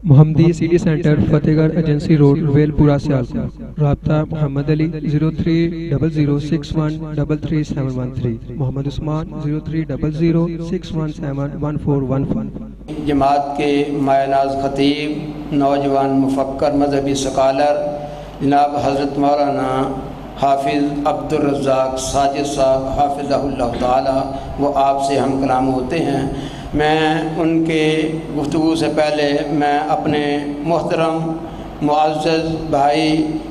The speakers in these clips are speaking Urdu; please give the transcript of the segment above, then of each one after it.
محمدی سٹی سینٹر فتح گڑھ ایجنسی روڈ ویل پورہ سیالکوٹ۔ رابطہ محمد علی 0300613373، محمد عثمان 030061711415۔ جماعت کے مایہ ناز خطیب، نوجوان مفکر، مذہبی سکالر جناب حضرت مولانا حافظ عبدالرزاق ساجد صاحب حافظہ اللہ تعالی، وہ آپ سے ہم کلام ہوتے ہیں۔ میں ان کے گفتگو سے پہلے میں اپنے محترم معزز بھائی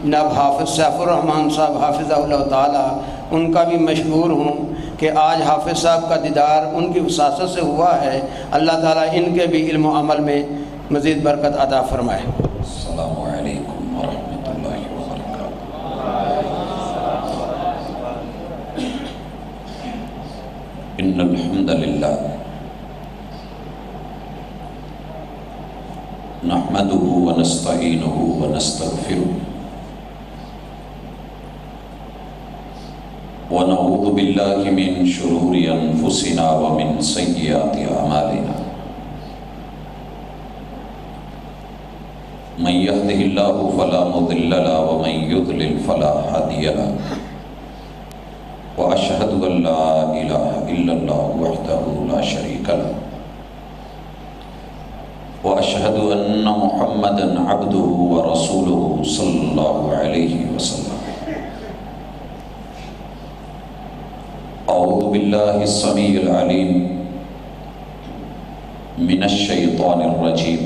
جناب حافظ سیف الرحمن صاحب حافظہ اللہ تعالی، ان کا بھی مشکور ہوں کہ آج حافظ صاحب کا دیدار ان کی وساطت سے ہوا ہے۔ اللہ تعالیٰ ان کے بھی علم و عمل میں مزید برکت عطا فرمائے۔ السلام علیکم ورحمۃ اللہ وبرکاتہ۔ ان الحمد للہ نحمده ونستعینه ونستغفره ونعوذ باللہ من شرور انفسنا ومن سیئات اعمالنا، من يهده الله فلا مضل له ومن يضلل فلا هادي له، واشهد ان لا اله الا الله وحده لا شريك له، واشهد ان محمدا عبده ورسوله صلى الله عليه وسلم۔ اعوذ باللہ السمیع العلیم من الشیطان الرجیم،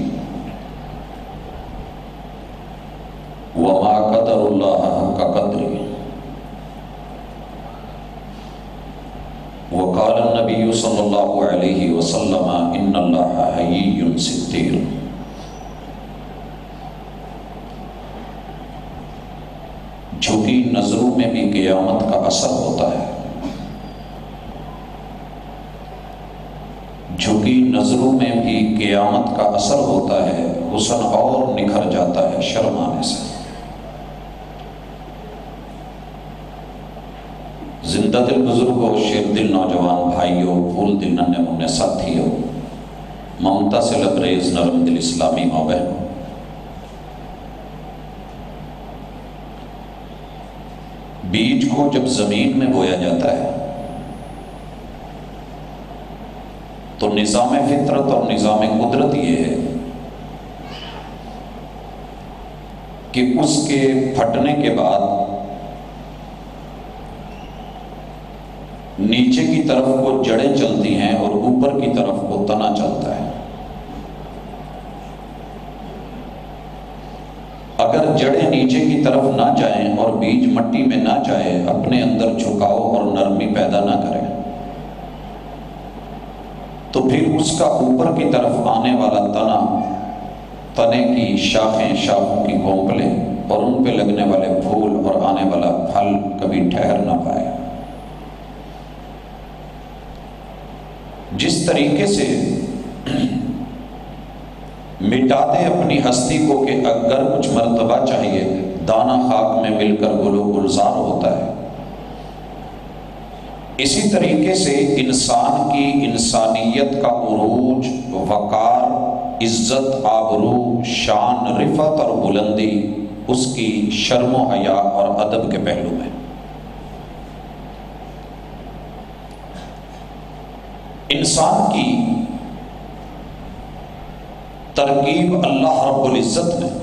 وما قدر اللہ حق قدره، وقال النبی صلی اللہ علیہ وسلم ان اللہ حیی ستیر۔ جھکی نظروں میں بھی قیامت کا اثر ہوتا ہے، جھکی نظروں میں بھی قیامت کا اثر ہوتا ہے، حسن اور نکھر جاتا ہے شرم آنے سے۔ زندہ دل بزرگوں، شیر دل نوجوان بھائیوں، پھول دل ننھے منھے ساتھیوں، ممتا سے لبریز نرم دل اسلامی ماں بہنوں، بیج کو جب زمین میں بویا جاتا ہے تو نظام فطرت اور نظام قدرت یہ ہے کہ اس کے پھٹنے کے بعد نیچے کی طرف کو جڑیں چلتی ہیں اور اوپر کی طرف کو تنا چلتا ہے۔ اگر جڑیں نیچے کی طرف نہ جائیں اور بیج مٹی میں نہ جائے، اپنے اندر جھکاؤ اور نرمی پیدا نہ کرے، تو پھر اس کا اوپر کی طرف آنے والا تنا، تنے کی شاخیں، شاخوں کی کونپلیں اور ان پہ لگنے والے پھول اور آنے والا پھل کبھی ٹھہر نہ پائے۔ جس طریقے سے مٹا دے اپنی ہستی کو کہ اگر کچھ مرتبہ چاہیے، دانہ خاک میں مل کر گل و گلزار ہوتا ہے، اسی طریقے سے انسان کی انسانیت کا عروج، وقار، عزت، آبرو، شان، رفعت اور بلندی اس کی شرم و حیا اور ادب کے پہلو میں۔ انسان کی ترکیب اللہ رب العزت میں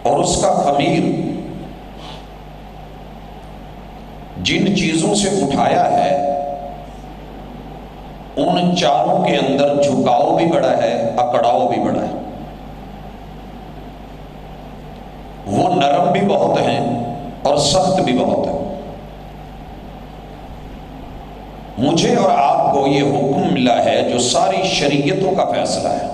اور اس کا خمیر جن چیزوں سے اٹھایا ہے، ان چاروں کے اندر جھکاؤ بھی بڑا ہے، اکڑاؤ بھی بڑا ہے۔ وہ نرم بھی بہت ہیں اور سخت بھی بہت ہیں۔ مجھے اور آپ کو یہ حکم ملا ہے جو ساری شریعتوں کا فیصلہ ہے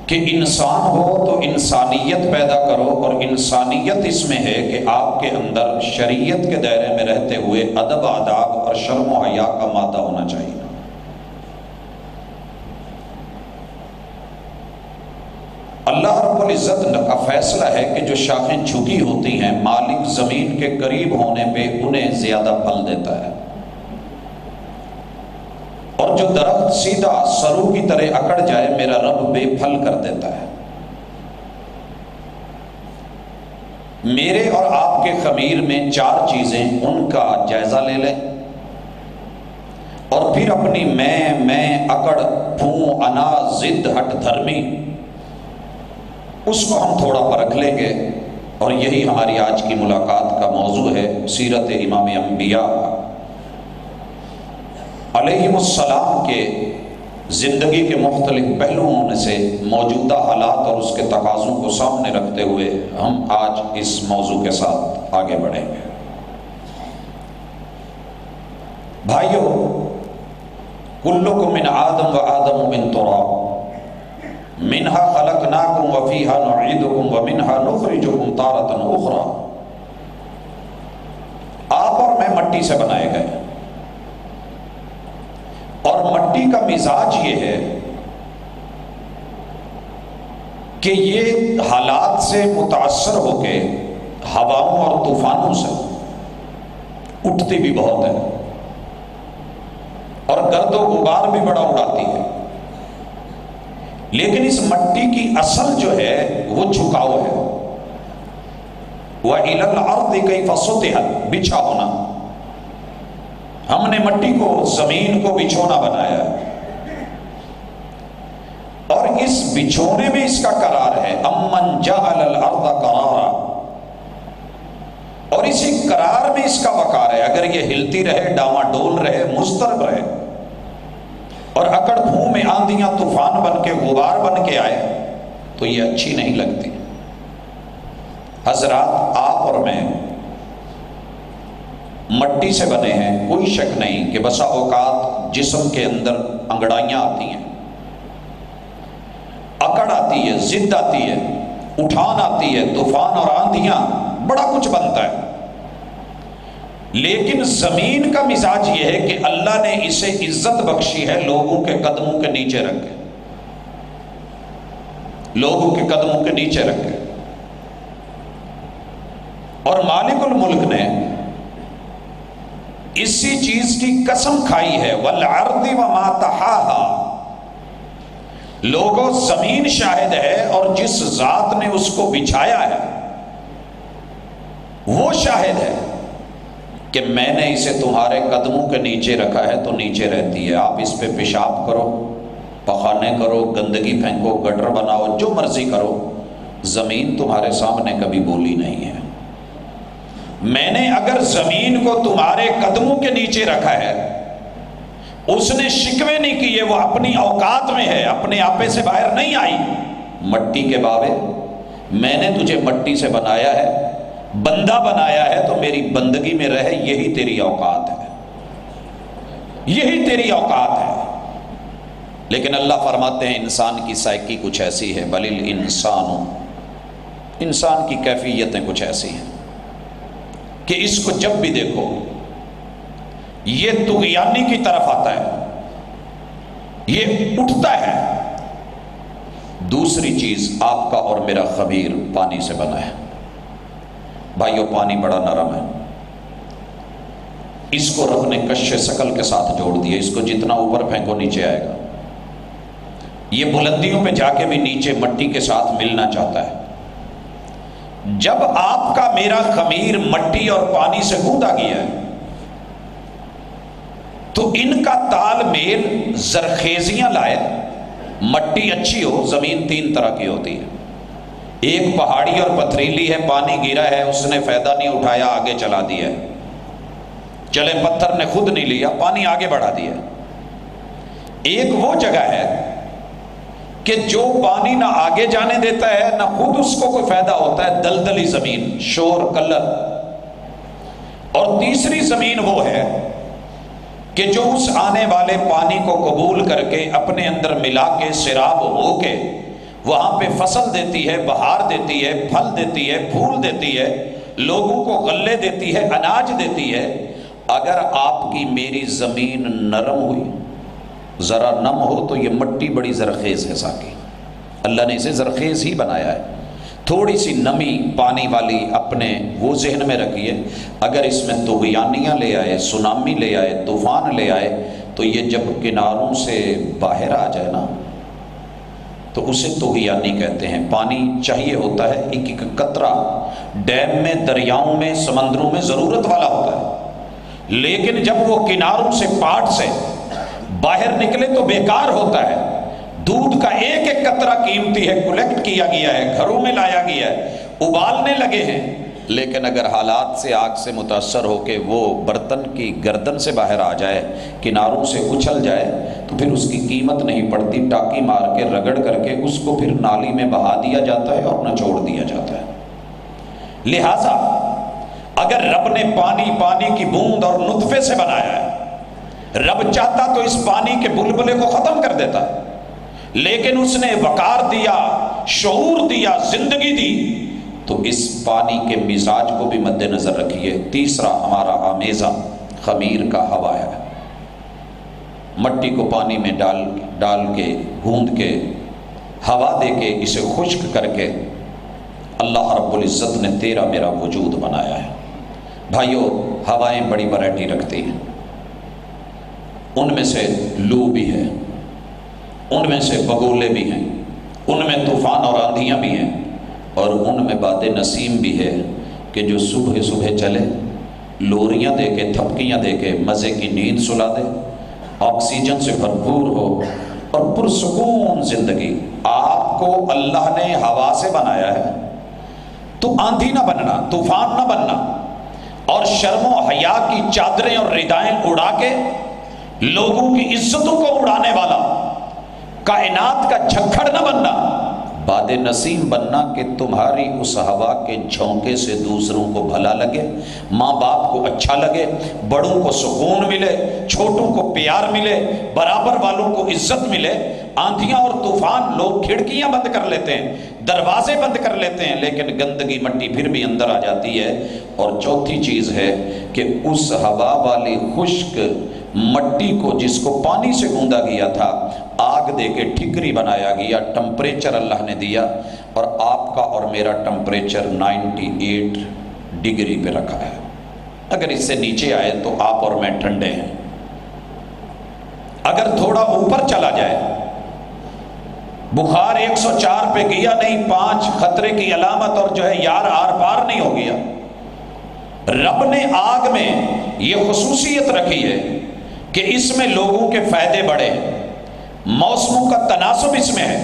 کہ انسان ہو تو انسانیت پیدا کرو، اور انسانیت اس میں ہے کہ آپ کے اندر شریعت کے دائرے میں رہتے ہوئے ادب، آداب اور شرم و حیا کا مادہ ہونا چاہیے۔ اللہ رب العزت کا فیصلہ ہے کہ جو شاخیں جھکی ہوتی ہیں، مالک زمین کے قریب ہونے پہ انہیں زیادہ پھل دیتا ہے، اور اور جو درخت سیدھا سرو کی طرح اکڑ جائے میرا رب بے پھل کر دیتا ہے۔ میرے اور آپ کے خمیر میں 4 چیزیں، ان کا جائزہ لے لیں اور پھر اپنی میں اکڑ پھوں انا ضد ہٹ دھرمی اس کو ہم تھوڑا پرکھ لیں گے، اور یہی ہماری آج کی ملاقات کا موضوع ہے، سیرت امام انبیاء علیہم السلام کے زندگی کے مختلف پہلوؤں میں سے موجودہ حالات اور اس کے تقاضوں کو سامنے رکھتے ہوئے ہم آج اس موضوع کے ساتھ آگے بڑھیں گے۔ بھائیو، کلکم من آدم و آدم من تراب منہا خلقناکم وفیہا نعیدکم ومنہا نخرجکم تارۃ اخری۔ آپ اور میں مٹی سے بنائے گئے، اور مٹی کا مزاج یہ ہے کہ یہ حالات سے متاثر ہو کے ہواؤں اور طوفانوں سے اٹھتی بھی بہت ہے، اور گرد و غبار بھی بڑا اڑاتی ہے، لیکن اس مٹی کی اصل جو ہے وہ جھکاؤ ہے۔ وَإِلَى الْأَرْضِ كَيْفَ سُطِحَتْ، بچھا ہونا۔ ہم نے مٹی کو، زمین کو بچھونا بنایا ہے، اور اس بچھونے میں اس کا قرار ہے امن جعل الارض قرارا، اور اسی قرار میں اس کا وقار ہے۔ اگر یہ ہلتی رہے، ڈاواڈول رہے، مضطرب رہے، اور اکڑ پھوں میں آندیاں طوفان بن کے، غبار بن کے آئے، تو یہ اچھی نہیں لگتی۔ حضرات، آپ اور میں مٹی سے بنے ہیں، کوئی شک نہیں کہ بسا اوقات جسم کے اندر انگڑائیاں آتی ہیں، اکڑ آتی ہے، ضد آتی ہے، اٹھان آتی ہے، طوفان اور آندیاں، بڑا کچھ بنتا ہے۔ لیکن زمین کا مزاج یہ ہے کہ اللہ نے اسے عزت بخشی ہے لوگوں کے قدموں کے نیچے رکھ کے، لوگوں کے قدموں کے نیچے رکھ کے، اور مالک الملک نے اسی چیز کی قسم کھائی ہے، وَالْعَرْضِ وَمَا تَحَاهَا، لوگوں زمین شاہد ہے، اور جس ذات نے اس کو بچھایا ہے وہ شاہد ہے کہ میں نے اسے تمہارے قدموں کے نیچے رکھا ہے تو نیچے رہتی ہے۔ آپ اس پہ پیشاب کرو، پخانے کرو، گندگی پھینکو، گٹر بناؤ، جو مرضی کرو، زمین تمہارے سامنے کبھی بولی نہیں ہے۔ میں نے اگر زمین کو تمہارے قدموں کے نیچے رکھا ہے، اس نے شکوے نہیں کیے، وہ اپنی اوقات میں ہے، اپنے آپے سے باہر نہیں آئی۔ مٹی کے باوے، میں نے تجھے مٹی سے بنایا ہے، بندہ بنایا ہے تو میری بندگی میں رہے، یہی تیری اوقات ہے، یہی تیری اوقات ہے۔ لیکن اللہ فرماتے ہیں انسان کی سائیکی کچھ ایسی ہے، بل الانسان، انسان کی کیفیتیں کچھ ایسی ہیں کہ اس کو جب بھی دیکھو یہ طغیانی کی طرف آتا ہے، یہ اٹھتا ہے۔ دوسری چیز، آپ کا اور میرا خمیر پانی سے بنا ہے۔ بھائیو، پانی بڑا نرم ہے، اس کو رب نے کش ثقل کے ساتھ جوڑ دیا، اس کو جتنا اوپر پھینکو نیچے آئے گا۔ یہ بلندیوں پہ جا کے بھی نیچے مٹی کے ساتھ ملنا چاہتا ہے۔ جب آپ کا میرا خمیر مٹی اور پانی سے گوندا گیا ہے تو ان کا تال میل زرخیزیاں لائے۔ مٹی اچھی ہو، زمین 3 طرح کی ہوتی ہے، ایک پہاڑی اور پتھریلی ہے، پانی گرا ہے، اس نے فائدہ نہیں اٹھایا، آگے چلا دیا ہے، چلے پتھر نے خود نہیں لیا، پانی آگے بڑھا دیا۔ ایک وہ جگہ ہے کہ جو پانی نہ آگے جانے دیتا ہے نہ خود اس کو کوئی فائدہ ہوتا ہے، دلدلی زمین، شور کلر۔ اور تیسری زمین وہ ہے کہ جو اس آنے والے پانی کو قبول کر کے اپنے اندر ملا کے سیراب ہو کے وہاں پہ فصل دیتی ہے، بہار دیتی ہے، پھل دیتی ہے، پھول دیتی ہے، لوگوں کو غلے دیتی ہے، اناج دیتی ہے۔ اگر آپ کی میری زمین نرم ہوئی، ذرا نم ہو، تو یہ مٹی بڑی زرخیز ہے ساقی، اللہ نے اسے زرخیز ہی بنایا ہے۔ تھوڑی سی نمی پانی والی اپنے وہ ذہن میں رکھیے، اگر اس میں طغیانیاں لے آئے، سونامی لے آئے، طوفان لے آئے، تو یہ جب کناروں سے باہر آ جائے نا تو اسے طغیانی کہتے ہیں۔ پانی چاہیے ہوتا ہے ایک ایک قطرہ، ڈیم میں، دریاؤں میں، سمندروں میں ضرورت والا ہوتا ہے، لیکن جب وہ کناروں سے پاٹ سے باہر نکلے تو بیکار ہوتا ہے۔ دودھ کا ایک ایک قطرہ قیمتی ہے، کلیکٹ کیا گیا ہے، گھروں میں لایا گیا ہے، ابالنے لگے ہیں، لیکن اگر حالات سے آگ سے متاثر ہو کے وہ برتن کی گردن سے باہر آ جائے، کناروں سے اچھل جائے، تو پھر اس کی قیمت نہیں پڑتی، ٹاکی مار کے رگڑ کر کے اس کو پھر نالی میں بہا دیا جاتا ہے اور نچوڑ دیا جاتا ہے۔ لہٰذا اگر رب نے پانی کی بوند اور نطفے سے بنایا ہے، رب چاہتا تو اس پانی کے بلبلے کو ختم کر دیتا، لیکن اس نے وقار دیا، شعور دیا، زندگی دی، تو اس پانی کے مزاج کو بھی مد نظر رکھیے۔ تیسرا ہمارا آمیزہ خمیر کا ہوا ہے۔ مٹی کو پانی میں ڈال کے گوندھ کے ہوا دے کے اسے خشک کر کے اللہ رب العزت نے تیرا میرا وجود بنایا ہے۔ بھائیو، ہوائیں بڑی ورائٹی رکھتی ہیں، ان میں سے لو بھی ہے، ان میں سے بگولے بھی ہیں، ان میں طوفان اور آندھیاں بھی ہیں، اور ان میں باد نسیم بھی ہے کہ جو صبح صبح چلے، لوریاں دے کے، تھپکیاں دے کے مزے کی نیند سلا دے، آکسیجن سے بھرپور ہو اور پرسکون زندگی۔ آپ کو اللہ نے ہوا سے بنایا ہے تو آندھی نہ بننا، طوفان نہ بننا، اور شرم و حیا کی چادریں اور ردائیں اڑا کے لوگوں کی عزتوں کو اڑانے والا، کائنات کا جھکڑ نہ بننا، باد نسیم بننا کہ تمہاری اس ہوا کے جھونکے سے دوسروں کو بھلا لگے، ماں باپ کو اچھا لگے، بڑوں کو سکون ملے، چھوٹوں کو پیار ملے، برابر والوں کو عزت ملے۔ آندھیاں اور طوفان، لوگ کھڑکیاں بند کر لیتے ہیں، دروازے بند کر لیتے ہیں، لیکن گندگی مٹی پھر بھی اندر آ جاتی ہے۔ اور چوتھی چیز ہے کہ اس ہوا والی خشک مٹی کو، جس کو پانی سے گوندا گیا تھا، آگ دے کے ٹھکری بنایا گیا، ٹمپریچر اللہ نے دیا، اور آپ کا اور میرا ٹمپریچر 98 ڈگری پہ رکھا ہے۔ اگر اس سے نیچے آئے تو آپ اور میں ٹھنڈے ہیں، اگر تھوڑا اوپر چلا جائے، بخار 104 پہ گیا نہیں، 5 خطرے کی علامت، اور جو ہے یار آر پار نہیں ہو گیا۔ رب نے آگ میں یہ خصوصیت رکھی ہے کہ اس میں لوگوں کے فائدے بڑے ہیں، موسموں کا تناسب اس میں ہے،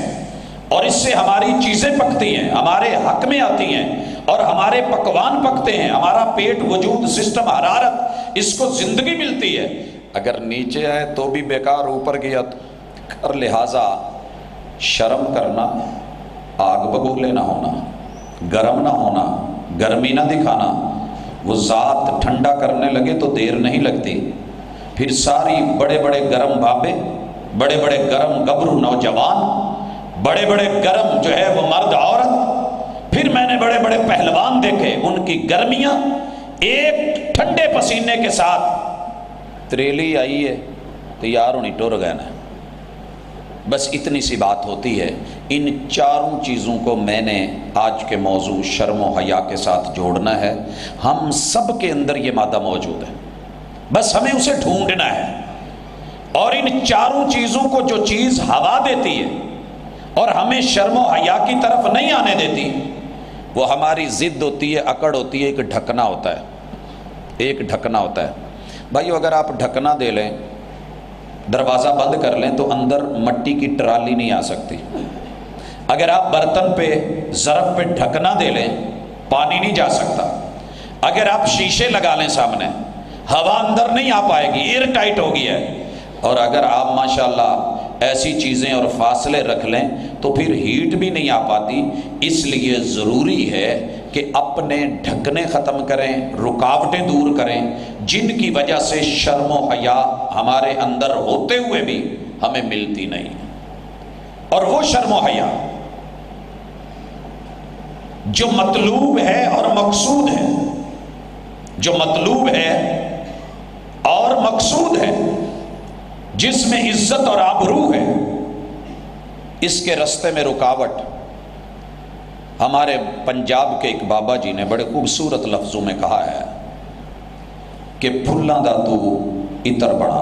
اور اس سے ہماری چیزیں پکتی ہیں، ہمارے حق میں آتی ہیں، اور ہمارے پکوان پکتے ہیں، ہمارا پیٹ، وجود، سسٹم، حرارت، اس کو زندگی ملتی ہے۔ اگر نیچے آئے تو بھی بیکار، اوپر گیا تو کر۔ لہٰذا شرم کرنا، آگ بگولے نہ ہونا، گرم نہ ہونا، گرمی نہ دکھانا۔ وہ ذات ٹھنڈا کرنے لگے تو دیر نہیں لگتی، پھر ساری بڑے بڑے گرم بابے، بڑے بڑے گرم گبرو نوجوان، بڑے بڑے گرم جو ہے وہ مرد عورت، پھر میں نے بڑے بڑے پہلوان دیکھے، ان کی گرمیاں ایک ٹھنڈے پسینے کے ساتھ تریلی آئی ہے تو یار ہونی ٹر گئے نا۔ بس اتنی سی بات ہوتی ہے۔ ان چاروں چیزوں کو میں نے آج کے موضوع شرم و حیا کے ساتھ جوڑنا ہے۔ ہم سب کے اندر یہ مادہ موجود ہے، بس ہمیں اسے ڈھونڈنا ہے، اور ان چاروں چیزوں کو جو چیز ہوا دیتی ہے اور ہمیں شرم و حیا کی طرف نہیں آنے دیتی، وہ ہماری ضد ہوتی ہے، اکڑ ہوتی ہے، ایک ڈھکنا ہوتا ہے، ایک ڈھکنا ہوتا ہے۔ بھائیو، اگر آپ ڈھکنا دے لیں، دروازہ بند کر لیں، تو اندر مٹی کی ٹرالی نہیں آ سکتی۔ اگر آپ برتن پہ، ظرف پہ ڈھکنا دے لیں، پانی نہیں جا سکتا۔ اگر آپ شیشے لگا لیں سامنے، ہوا اندر نہیں آ پائے گی، ایئر ٹائٹ ہو گیا ہے۔ اور اگر آپ ماشاءاللہ ایسی چیزیں اور فاصلے رکھ لیں تو پھر ہیٹ بھی نہیں آ پاتی۔ اس لیے ضروری ہے کہ اپنے ڈھکنے ختم کریں، رکاوٹیں دور کریں، جن کی وجہ سے شرم و حیا ہمارے اندر ہوتے ہوئے بھی ہمیں ملتی نہیں۔ اور وہ شرم و حیا جو مطلوب ہے اور مقصود ہے، جو مطلوب ہے اور مقصود ہے، جس میں عزت اور آبرو ہے، اس کے رستے میں رکاوٹ۔ ہمارے پنجاب کے ایک بابا جی نے بڑے خوبصورت لفظوں میں کہا ہے کہ پھلاں دا تو عطر بنا،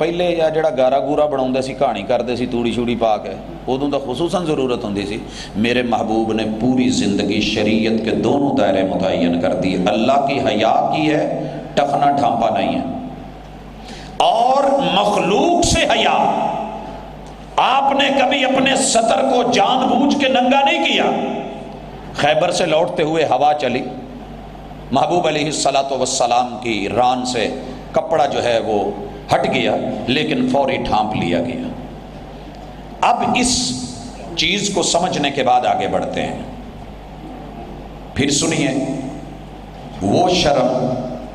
پہلے یا جڑا گارا گورا بناਉਂਦੇ ਸੀ کہانی کرتے سی توڑی شوڑی پا کے ادوں تو خصوصاً ضرورت ہوندی سی. میرے محبوب نے پوری زندگی شریعت کے دونوں دائرے متعین کر دیے. اللہ کی حیا کی ہے, ٹخنا ڈھانپا نہیں ہے, اور مخلوق سے حیا. آپ نے کبھی اپنے سطر کو جان بوجھ کے ننگا نہیں کیا. خیبر سے لوٹتے ہوئے ہوا چلی, محبوب علیہ الصلاۃ والسلام کی ران سے کپڑا جو ہے وہ ہٹ گیا, لیکن فوری ڈھانپ لیا گیا. اب اس چیز کو سمجھنے کے بعد آگے بڑھتے ہیں. پھر سنیے, وہ شرم,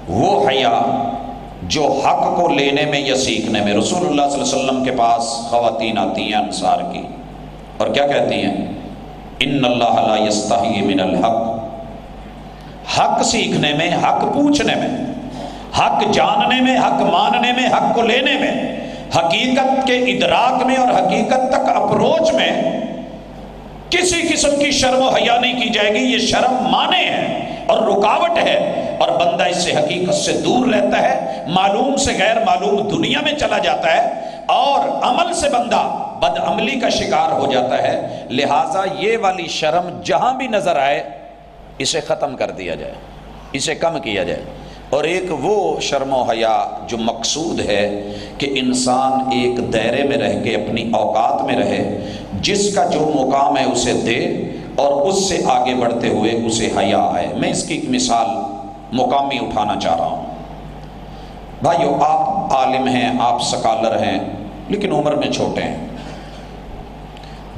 وہ حیا جو حق کو لینے میں یا سیکھنے میں. رسول اللہ صلی اللہ علیہ وسلم کے پاس خواتین آتی ہیں انصار کی, اور کیا کہتی ہیں؟ ان اللہ لا یستحی من الحق. حق سیکھنے میں, حق پوچھنے میں, حق جاننے میں, حق ماننے میں, حق کو لینے میں, حقیقت کے ادراک میں اور حقیقت تک اپروچ میں کسی قسم کی شرم و حیا نہیں کی جائے گی. یہ شرم مانے ہے اور رکاوٹ ہے, اور بندہ اس سے حقیقت سے دور رہتا ہے, معلوم سے غیر معلوم دنیا میں چلا جاتا ہے, اور عمل سے بندہ بد عملی کا شکار ہو جاتا ہے. لہٰذا یہ والی شرم جہاں بھی نظر آئے اسے ختم کر دیا جائے, اسے کم کیا جائے. اور ایک وہ شرم و حیا جو مقصود ہے کہ انسان ایک دائرے میں رہ کے اپنی اوقات میں رہے, جس کا جو مقام ہے اسے دے, اور اس سے آگے بڑھتے ہوئے اسے حیا آئے. میں اس کی ایک مثال مقامی اٹھانا چاہ رہا ہوں. بھائیو, آپ عالم ہیں, آپ سکالر ہیں, لیکن عمر میں چھوٹے ہیں.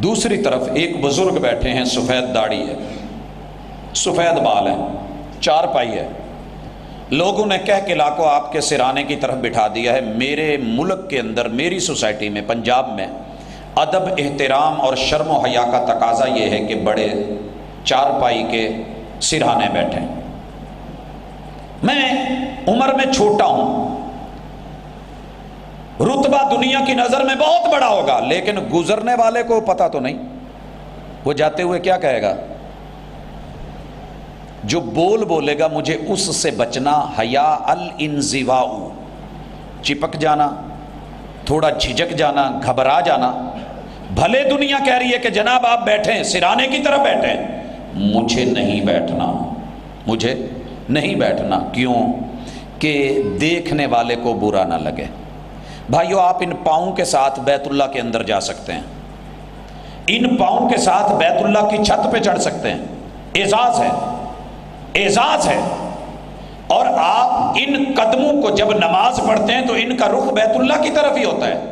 دوسری طرف ایک بزرگ بیٹھے ہیں, سفید داڑھی ہے, سفید بال ہیں, چار پائی ہے. لوگوں نے کہہ کے لاکھوں آپ کے سرانے کی طرف بٹھا دیا ہے. میرے ملک کے اندر, میری سوسائٹی میں, پنجاب میں ادب, احترام اور شرم و حیا کا تقاضا یہ ہے کہ بڑے چار پائی کے سرہانے بیٹھیں. میں عمر میں چھوٹا ہوں, رتبہ دنیا کی نظر میں بہت بڑا ہوگا, لیکن گزرنے والے کو پتہ تو نہیں. وہ جاتے ہوئے کیا کہے گا؟ جو بولے گا مجھے اس سے بچنا. حیا الانزواء, چپک جانا, تھوڑا جھجک جانا, گھبرا جانا. بھلے دنیا کہہ رہی ہے کہ جناب آپ بیٹھیں, سرانے کی طرف بیٹھیں, مجھے نہیں بیٹھنا, مجھے نہیں بیٹھنا. کیوں؟ کہ دیکھنے والے کو برا نہ لگے. بھائیو, آپ ان پاؤں کے ساتھ بیت اللہ کے اندر جا سکتے ہیں, ان پاؤں کے ساتھ بیت اللہ کی چھت پہ چڑھ سکتے ہیں. اعزاز ہے, اعزاز ہے. اور آپ ان قدموں کو جب نماز پڑھتے ہیں تو ان کا رخ بیت اللہ کی طرف ہی ہوتا ہے.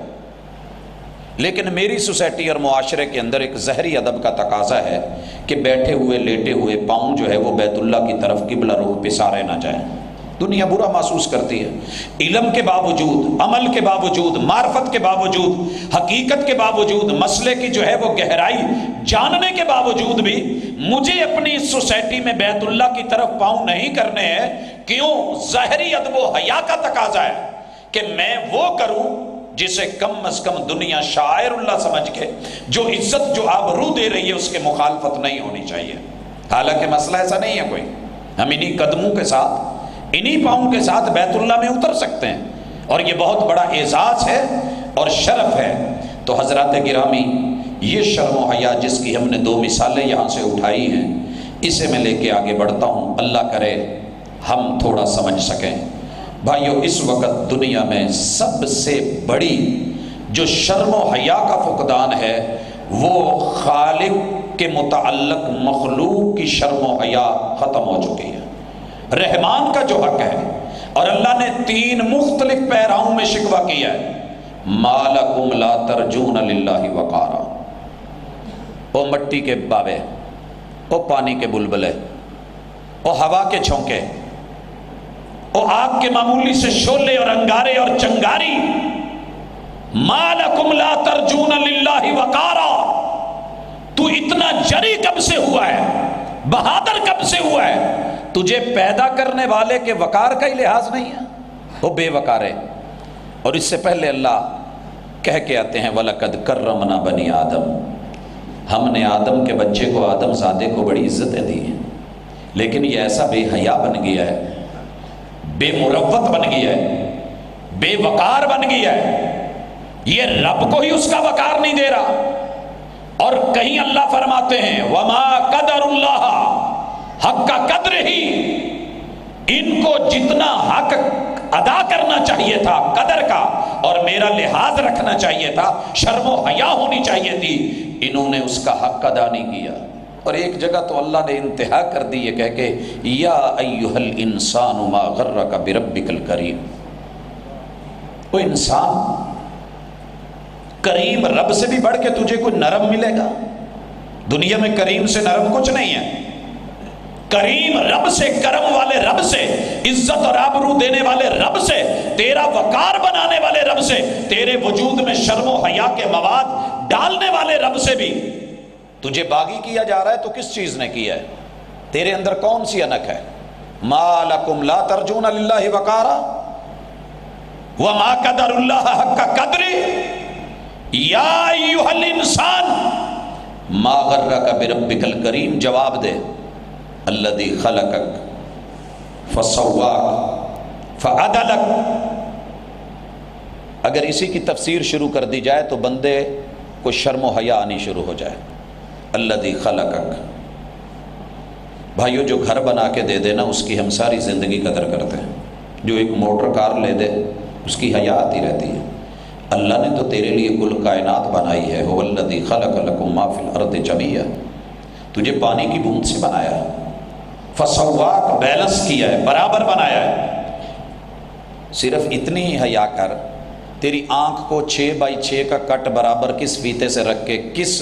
لیکن میری سوسائٹی اور معاشرے کے اندر ایک ظاہری ادب کا تقاضا ہے کہ بیٹھے ہوئے, لیٹے ہوئے پاؤں جو ہے وہ بیت اللہ کی طرف قبلہ رخ پسارے نہ جائیں. دنیا برا محسوس کرتی ہے. علم کے باوجود, عمل کے باوجود, معرفت کے باوجود, حقیقت کے باوجود, مسئلے کی جو ہے وہ گہرائی جاننے کے باوجود بھی مجھے اپنی اس سوسائٹی میں بیت اللہ کی طرف پاؤں نہیں کرنے ہیں. کیوں؟ ظاہری ادب و حیا کا تقاضا ہے کہ میں وہ کروں جسے کم از کم دنیا شاعر اللہ سمجھ کے, جو عزت, جو آبرو دے رہی ہے, اس کے مخالفت نہیں ہونی چاہیے. حالانکہ مسئلہ ایسا نہیں ہے کوئی. ہم انہی قدموں کے ساتھ, انہی پاؤں کے ساتھ بیت اللہ میں اتر سکتے ہیں, اور یہ بہت بڑا اعزاز ہے اور شرف ہے. تو حضرات گرامی, یہ شرم و حیا جس کی ہم نے دو مثالیں یہاں سے اٹھائی ہیں, اسے میں لے کے آگے بڑھتا ہوں. اللہ کرے ہم تھوڑا سمجھ سکیں. بھائیو, اس وقت دنیا میں سب سے بڑی جو شرم و حیا کا فقدان ہے وہ خالق کے متعلق مخلوق کی شرم و حیا ختم ہو چکی ہے. رحمان کا جو حق ہے, اور اللہ نے 3 مختلف پیراؤں میں شکوہ کیا ہے, ما لکم لا ترجون للہ وقارا. او مٹی کے باوے, او پانی کے بلبلے, او ہوا کے چھونکے, او آگ کے معمولی سے شعلے اور انگارے اور چنگاری, ما لکم لا ترجون للہ وقارا. تو اتنا جری کب سے ہوا ہے, بہادر کب سے ہوا ہے؟ تجھے پیدا کرنے والے کے وقار کا ہی لحاظ نہیں ہے. وہ بے وقار ہے. اور اس سے پہلے اللہ کہہ کے آتے ہیں وَلَقَدْ كَرَّمْنَا بَنِي آدم, ہم نے آدم کے بچے کو, آدم زادے کو بڑی عزتیں دی ہیں. لیکن یہ ایسا بے حیا بن گیا ہے, بے مروت بن گیا ہے, بے وقار بن گیا ہے، یہ رب کو ہی اس کا وقار نہیں دے رہا۔ اور کہیں اللہ فرماتے ہیں وما قدر اللہ حق کا قدر ہی، ان کو جتنا حق ادا کرنا چاہیے تھا قدر کا اور میرا لحاظ رکھنا چاہیے تھا، شرم و حیا ہونی چاہیے تھی، انہوں نے اس کا حق ادا نہیں کیا۔ اور ایک جگہ تو اللہ نے انتہا کر دی یہ کہہ کے یا ایھا الانسان ما غرک بربک الکریم، وہ انسان کریم رب سے بھی بڑھ کے تجھے کوئی نرم ملے گا؟ دنیا میں کریم سے نرم کچھ نہیں ہے۔ کریم رب سے، کرم والے رب سے، عزت اور آبرو دینے والے رب سے، تیرا وقار بنانے والے رب سے، تیرے وجود میں شرم و حیا کے مواد ڈالنے والے رب سے بھی تجھے باغی کیا جا رہا ہے تو کس چیز نے کیا ہے؟ تیرے اندر کون سی انک ہے؟ ما لکم لا ترجون للہ وقارا وما قدر اللہ حق قدر یا ایھا الانسان ما غرک بربک الکریم۔ جواب دے الذی خلقک فسواک فعدلک۔ اگر اسی کی تفسیر شروع کر دی جائے تو بندے کو شرم و حیا آنی شروع ہو جائے۔ الذی خلقک، بھائیو جو گھر بنا کے دے دینا اس کی ہم ساری زندگی قدر کرتے ہیں، جو ایک موٹر کار لے دے اس کی حیا آتی رہتی ہے۔ اللہ نے تو تیرے لیے کل کائنات بنائی ہے، هو الذی خلق لکم ما فی الارض جمیعا، تجھے پانی کی بوند سے بنایا ہے، فسواک بیلنس کیا ہے، برابر بنایا ہے۔ صرف اتنی ہی حیا کر، تیری آنکھ کو 6x6 کا کٹ برابر کس فیتے سے رکھ کے کس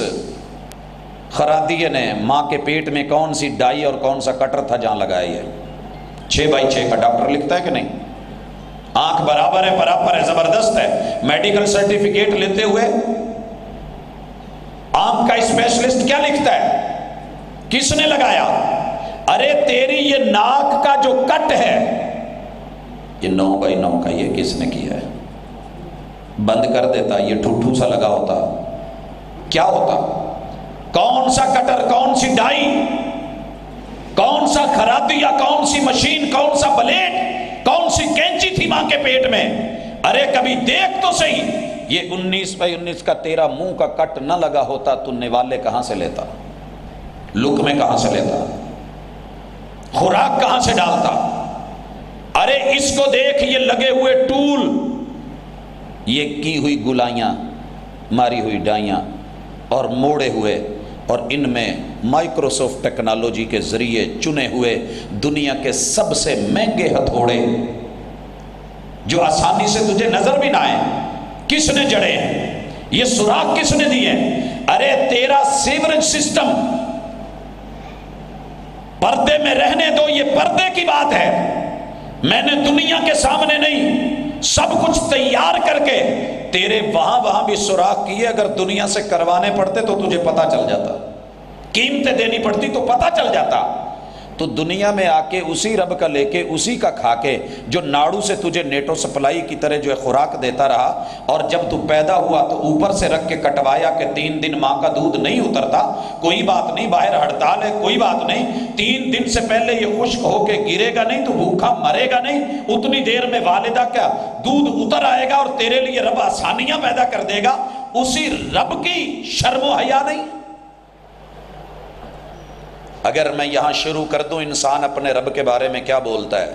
خرادیے نے ماں کے پیٹ میں کون سی ڈائی اور کون سا کٹر تھا جہاں لگائی ہے؟ 6x6 کا ڈاکٹر لکھتا ہے کہ نہیں؟ آنکھ برابر ہے، برابر ہے، زبردست ہے۔ میڈیکل سرٹیفکیٹ لیتے ہوئے آنکھ کا اسپیشلسٹ کیا لکھتا ہے؟ کس نے لگایا؟ ارے تیری یہ ناک کا جو کٹ ہے، یہ 9x9 کا، یہ کس نے کیا ہے؟ بند کر دیتا، یہ ٹھوٹھو سا لگا ہوتا کیا ہوتا؟ کون سا کٹر، کون سی ڈائی، کون سا خرادیا، کون سی مشین، کون سا بلیڈ، کون سی کینچی تھی ماں کے پیٹ میں؟ ارے کبھی دیکھ تو صحیح، یہ 19x19 کا تیرا منہ کا کٹ نہ لگا ہوتا تو نوالے کہاں سے لیتا؟ لقمے کہاں سے لیتا؟ خوراک کہاں سے ڈالتا؟ ارے اس کو دیکھ، یہ لگے ہوئے ٹول، یہ کی ہوئی گلائیاں، ماری ہوئی ڈائیاں اور موڑے ہوئے، اور ان میں مائکروسافٹ ٹیکنالوجی کے ذریعے چنے ہوئے دنیا کے سب سے مہنگے ہتھوڑے جو آسانی سے تجھے نظر بھی نہ آئے، کس نے جڑے ہیں؟ یہ سوراخ کس نے دیے ہیں؟ ارے تیرا سیوریج سسٹم، پردے میں رہنے دو، یہ پردے کی بات ہے، میں نے دنیا کے سامنے نہیں، سب کچھ تیار کر کے تیرے وہاں بھی سوراخ کیے، اگر دنیا سے کروانے پڑتے تو تجھے پتا چل جاتا، قیمتیں دینی پڑتی تو پتا چل جاتا۔ تو دنیا میں آ کے اسی رب کا لے کے، اسی کا کھا کے، جو ناڑو سے تجھے نیٹو سپلائی کی طرح جو ہے خوراک دیتا رہا، اور جب تو پیدا ہوا تو اوپر سے رکھ کے کٹوایا کہ 3 دن ماں کا دودھ نہیں اترتا، کوئی بات نہیں، باہر ہڑتال ہے، کوئی بات نہیں، 3 دن سے پہلے یہ خشک ہو کے گرے گا نہیں تو بھوکا مرے گا نہیں، اتنی دیر میں والدہ کا دودھ اتر آئے گا اور تیرے لیے رب آسانیاں پیدا کر دے گا۔ اسی رب کی شرم و حیا نہیں؟ اگر میں یہاں شروع کر دوں انسان اپنے رب کے بارے میں کیا بولتا ہے،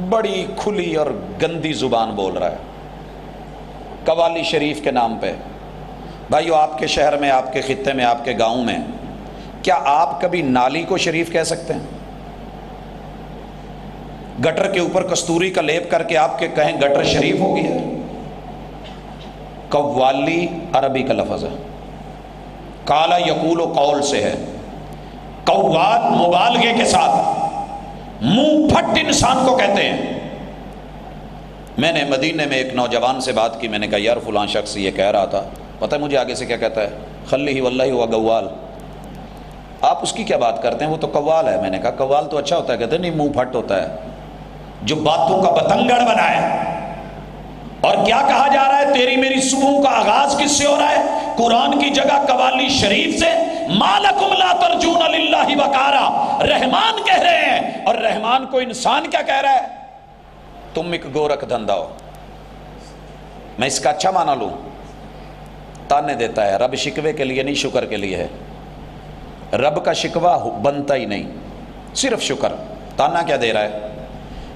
بڑی کھلی اور گندی زبان بول رہا ہے قوالی شریف کے نام پہ۔ بھائیو، آپ کے شہر میں، آپ کے خطے میں، آپ کے گاؤں میں کیا آپ کبھی نالی کو شریف کہہ سکتے ہیں؟ گٹر کے اوپر کستوری کا لیپ کر کے آپ کے کہیں گٹر شریف ہو گیا؟ قوالی عربی کا لفظ ہے، کالا یقول و قول سے ہے، قوات مبالغے کے ساتھ منہ پھٹ انسان کو کہتے ہیں۔ میں نے مدینے میں ایک نوجوان سے بات کی، میں نے کہا یار فلاں شخص یہ کہہ رہا تھا، پتہ ہے مجھے آگے سے کیا کہتا ہے؟ خلی واللہ ہوا گوال۔ آپ اس کی کیا بات کرتے ہیں، وہ تو قوال ہے۔ میں نے کہا قوال تو اچھا ہوتا ہے، کہتے نہیں منہ پھٹ ہوتا ہے، جو باتوں کا بتنگڑ بنا ہے۔ اور کیا کہا جا رہا ہے؟ تیری میری صبح کا آغاز کس سے ہو رہا ہے؟ قرآن کی جگہ قوالی شریف سے، ما لکم لا ترجون للہ وقارا، رحمان کہہ رہے ہیں، اور رحمان کو انسان کیا کہہ رہا ہے؟ تم ایک گورکھ دھندا ہو، میں اس کا اچھا معنی لوں؟ تانے دیتا ہے. رب شکوے کے لیے نہیں، شکر کے لیے ہے. رب کا شکوہ بنتا ہی نہیں، صرف شکر. تانا کیا دے رہا ہے؟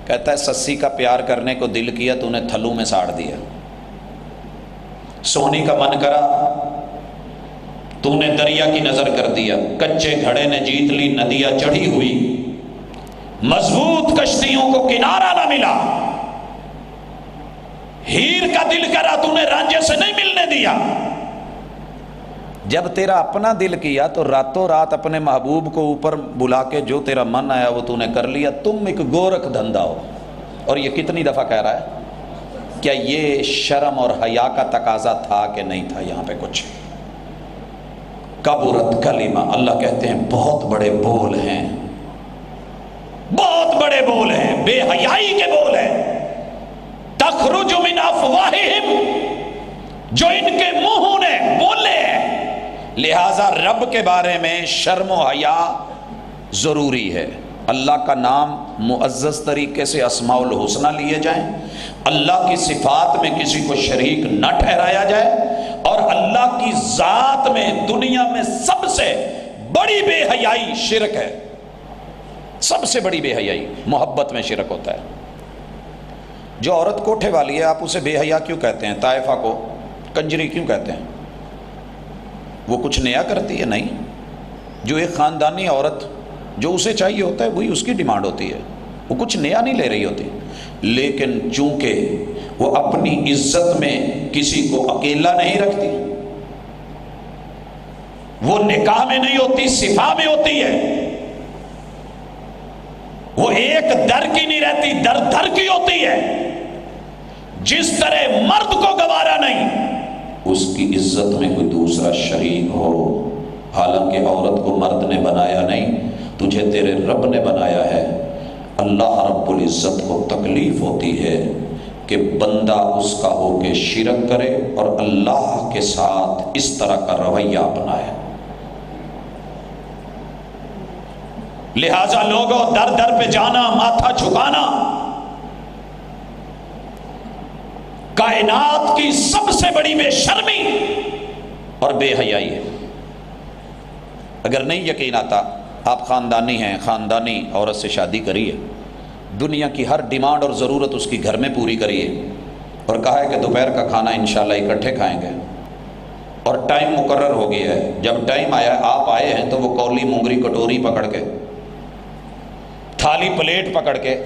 کہتا ہے سسی کا پیار کرنے کو دل کیا، تو نے تھلو میں ساڑ دیا. سونی کا من کرا، تو نے دریا کی نظر کر دیا. کچے گھڑے نے جیت لی، ندیاں چڑھی ہوئی. مضبوط کشتیوں کو کنارہ نہ ملا. ہیر کا دل کرا، تو نے رانجھے سے نہیں ملنے دیا. جب تیرا اپنا دل کیا تو راتوں رات اپنے محبوب کو اوپر بلا کے جو تیرا من آیا وہ تو نے کر لیا. تم ایک گورکھ دھندا ہو. اور یہ کتنی دفعہ کہہ رہا ہے؟ کیا یہ شرم اور حیا کا تقاضا تھا کہ نہیں تھا؟ یہاں پہ کچھ کبرت کلمہ، اللہ کہتے ہیں بہت بڑے بول ہیں، بہت بڑے بول ہیں، بے حیائی کے بول ہیں. تخرج من افواہہم، جو ان کے منہوں نے بولے ہیں. لہذا رب کے بارے میں شرم و حیا ضروری ہے. اللہ کا نام معزز طریقے سے اسماء الحسنہ لیے جائیں، اللہ کی صفات میں کسی کو شریک نہ ٹھہرایا جائے، اور اللہ کی ذات میں دنیا میں سب سے بڑی بے حیائی شرک ہے. سب سے بڑی بے حیائی محبت میں شرک ہوتا ہے. جو عورت کوٹھے والی ہے آپ اسے بے حیا کیوں کہتے ہیں؟ طائفہ کو کنجری کیوں کہتے ہیں؟ وہ کچھ نیا کرتی ہے؟ نہیں. جو ایک خاندانی عورت جو اسے چاہیے ہوتا ہے وہی اس کی ڈیمانڈ ہوتی ہے، وہ کچھ نیا نہیں لے رہی ہوتی. لیکن چونکہ وہ اپنی عزت میں کسی کو اکیلا نہیں رکھتی، وہ نکاح میں نہیں ہوتی، صفا میں ہوتی ہے. وہ ایک در کی نہیں رہتی، در در کی ہوتی ہے. جس طرح مرد کو گوارا نہیں اس کی عزت میں کوئی دوسرا شریک ہو. حالانکہ عورت کو مرد نے بنایا نہیں، تجھے تیرے رب نے بنایا ہے. اللہ رب العزت کو تکلیف ہوتی ہے کہ بندہ اس کا ہو کے شرک کرے اور اللہ کے ساتھ اس طرح کا رویہ اپنائے. لہذا لوگوں در در پہ جانا، ماتھا جھکانا کائنات کی سب سے بڑی بے شرمی اور بے حیائی ہے. اگر نہیں یقین آتا، آپ خاندانی ہیں، خاندانی عورت سے شادی کریے، دنیا کی ہر ڈیمانڈ اور ضرورت اس کی گھر میں پوری کریے، اور کہا ہے کہ دوپہر کا کھانا انشاءاللہ اکٹھے کھائیں گے، اور ٹائم مقرر ہو گیا ہے. جب ٹائم آیا، آپ آئے ہیں تو وہ کولی مونگری کٹوری پکڑ کے، تھالی پلیٹ پکڑ کے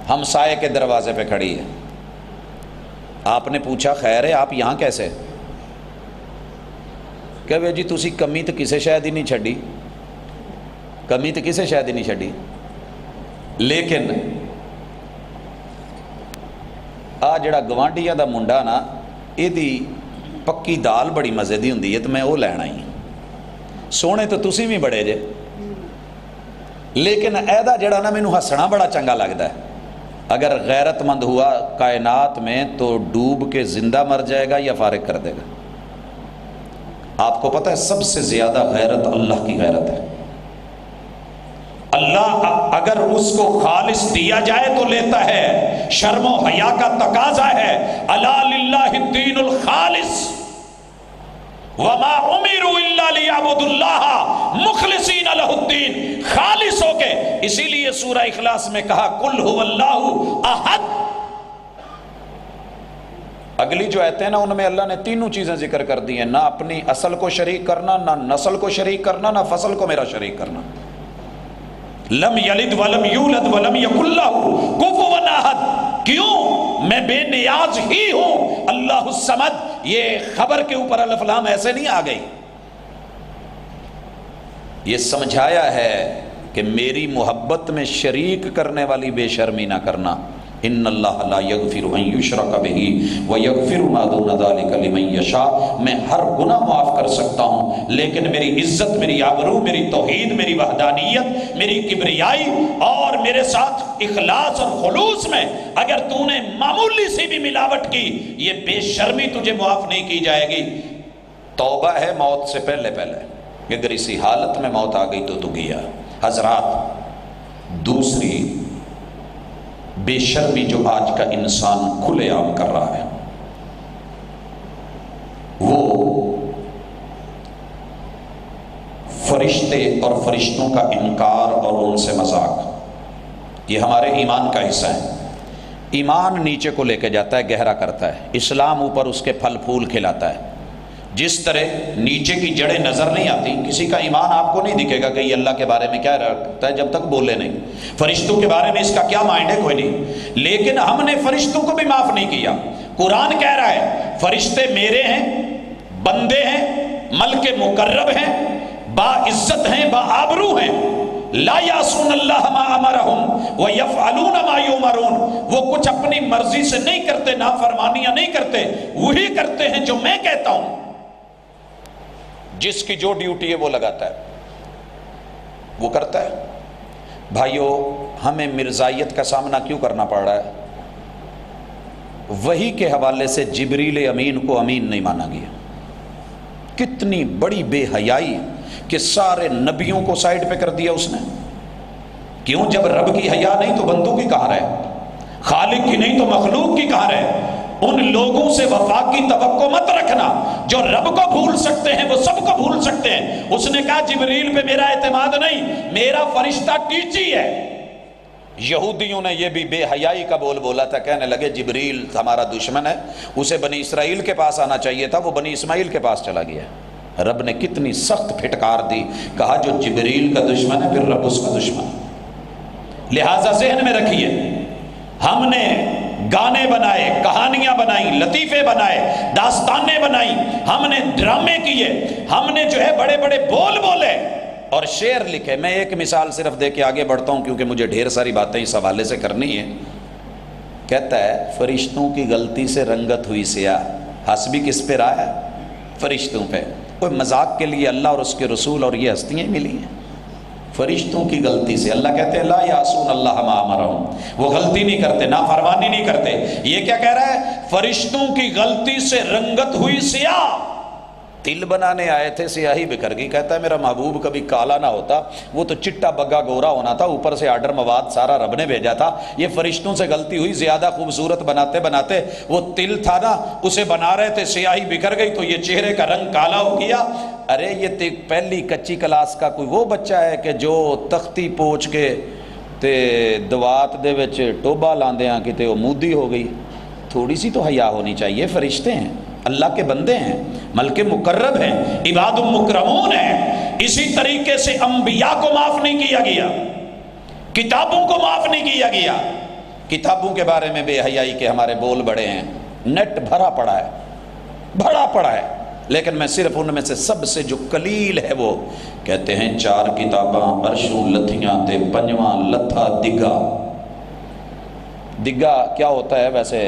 ہمسائے کے دروازے پہ کھڑی ہے. آپ نے پوچھا خیر ہے آپ یہاں کیسے؟ کہ جی تسی کمی تو کسے شاید ہی نہیں چھڈی، کمی تو کسے شاید ہی نہیں چھڈی. لیکن آ جڑا گوانڈیا دا منڈا نا، یہ دی پکی دال بڑی مزے دی ہوندی ہے، تو میں وہ لینا ہی. سونے تو تسی بھی بڑے جے، لیکن ایدا جڑا نا مینوں ہسنا بڑا چنگا لگتا ہے. اگر غیرت مند ہوا کائنات میں تو ڈوب کے زندہ مر جائے گا یا فارغ کر دے گا. آپ کو پتہ ہے سب سے زیادہ غیرت اللہ کی غیرت ہے. اللہ اگر اس کو خالص دیا جائے تو لیتا ہے. شرم و حیا کا تقاضا ہے. الا للہ الدین الخالص وما امروا الا لیعبدوا اللہ مخلصین لہ الدین. خالص ہو کے، اسی لیے سورہ اخلاص میں کہا قل هو اللہ احد. اگلی جو آیتیں ہیں نا ان میں اللہ نے تینوں چیزیں ذکر کر دی ہیں، نہ اپنی اصل کو شریک کرنا، نہ نسل کو شریک کرنا، نہ فصل کو میرا شریک کرنا. لم یلد ولم یولد ولم یکن لہ کفوا احد. کیوں؟ میں بے نیاز ہی ہوں. اللہ الصمد، یہ خبر کے اوپر الف لام ایسے نہیں آ گئی، یہ سمجھایا ہے کہ میری محبت میں شریک کرنے والی بے شرمی نہ کرنا. ان اللہ لا یغفر ان یشرک بہ ویغفر ما دون ذلک لمن یشاء. میں ہر گناہ معاف کر سکتا ہوں، لیکن میری عزت، میری آبرو، میری توحید، میری وحدانیت، میری کبریائی اور میرے ساتھ اخلاص اور خلوص میں اگر تو نے معمولی سی بھی ملاوٹ کی، یہ بے شرمی تجھے معاف نہیں کی جائے گی. توبہ ہے موت سے پہلے پہلے، اگر اسی حالت میں موت آ گئی تو گیا. حضرات، دوسری بے شرمی جو آج کا انسان کھلے عام کر رہا ہے، فرشتے اور فرشتوں کا انکار اور ان سے مذاق یہ ہمارے ایمان کا حصہ ہے۔ ایمان نیچے کو لے کے جاتا ہے، گہرا کرتا ہے، اسلام اوپر اس کے پھل پھول کھلاتا ہے۔ جس طرح نیچے کی جڑیں نظر نہیں آتی، کسی کا ایمان آپ کو نہیں دکھے گا کہ یہ اللہ کے بارے میں کیا رکھتا ہے جب تک بولے نہیں، فرشتوں کے بارے میں اس کا کیا مائنڈ ہے، کوئی نہیں۔ لیکن ہم نے فرشتوں کو بھی معاف نہیں کیا۔ قرآن کہہ رہا ہے فرشتے میرے ہیں، بندے ہیں، ملک مقرب ہیں، با عزت ہیں، با آبرو ہیں۔ لا یعصون اللہ ما امرہم ویفعلون ما یؤمرون، وہ کچھ اپنی مرضی سے نہیں کرتے، نافرمانیاں نہیں کرتے، وہی کرتے ہیں جو میں کہتا ہوں۔ جس کی جو ڈیوٹی ہے وہ لگاتا ہے، وہ کرتا ہے۔ بھائیو، ہمیں مرزائیت کا سامنا کیوں کرنا پڑ رہا ہے؟ وحی کے حوالے سے جبریل امین کو امین نہیں مانا گیا۔ کتنی بڑی بے حیائی کہ سارے نبیوں کو سائڈ پہ کر دیا اس نے۔ کیوں؟ جب رب کی حیا نہیں تو بندوں کی کہاں رہے، خالق کی نہیں تو مخلوق کی کہاں رہے۔ ان لوگوں سے وفا کی توقع مت رکھنا جو رب کو بھول سکتے ہیں، وہ سب کو بھول سکتے ہیں۔ اس نے کہا جبریل پہ میرا اعتماد نہیں، میرا فرشتہ ٹیچی ہے۔ یہودیوں نے یہ بھی بے حیائی کا بول بولا تھا، کہنے لگے جبریل ہمارا دشمن ہے، اسے بنی اسرائیل کے پاس آنا چاہیے تھا، وہ بنی اسماعیل کے پاس چلا گیا۔ رب نے کتنی سخت پھٹکار دی، کہا جو جبریل کا دشمن ہے پھر رب اس کا دشمن ہے۔ لہٰذا ذہن میں رکھیے، ہم نے گانے بنائے، کہانیاں بنائیں، لطیفے بنائے، داستانیں بنائیں، ہم نے ڈرامے کیے، ہم نے جو ہے بڑے بڑے بول بولے اور شعر لکھے۔ میں ایک مثال صرف دے کے آگے بڑھتا ہوں کیونکہ مجھے ڈھیر ساری باتیں اس حوالے سے کرنی ہے۔ کہتا ہے فرشتوں کی غلطی سے رنگت ہوئی سیاہ، ہنس بھی کس پہ رہا ہے؟ فرشتوں پہ۔ کوئی مذاق کے لیے اللہ اور اس کے رسول اور یہ ہستیاں ملی ہیں؟ فرشتوں کی غلطی سے۔ اللہ کہتے ہیں لا یعصون اللہ ما امرہم، وہ غلطی نہیں کرتے، نافرمانی نہیں کرتے۔ یہ کیا کہہ رہا ہے؟ فرشتوں کی غلطی سے رنگت ہوئی سیاہ۔ تل بنانے آئے تھے، سیاہی بکھر گئی۔ کہتا ہے میرا محبوب کبھی کالا نہ ہوتا، وہ تو چٹا بگا گورا ہونا تھا، اوپر سے آرڈر مواد سارا رب نے بھیجا تھا۔ یہ فرشتوں سے غلطی ہوئی، زیادہ خوبصورت بناتے بناتے وہ تل تھا نا، اسے بنا رہے تھے، سیاہی بکھر گئی تو یہ چہرے کا رنگ کالا ہو گیا۔ ارے یہ پہلی کچی کلاس کا کوئی وہ بچہ ہے کہ جو تختی پوچھ کے تے دوات دے وچ ٹوبا لاندیاں کتے وہ مودی ہو گئی۔ تھوڑی سی تو حیا ہونی چاہیے۔ فرشتے ہیں، اللہ کے بندے ہیں، ملک مقرب ہیں، عباد مکرمون ہیں۔ اسی طریقے سے انبیاء کو معاف نہیں کیا گیا، کتابوں کو معاف نہیں کیا گیا۔ کتابوں کے بارے میں بے حیائی کے ہمارے بول بڑے ہیں، نیٹ بھرا پڑا ہے، بھرا پڑا ہے۔ لیکن میں صرف ان میں سے سب سے جو قلیل ہے وہ کہتے ہیں 4 کتاباں عرشوں لتھیاں تے پنجواں لتھا دگا۔ دگا کیا ہوتا ہے؟ ویسے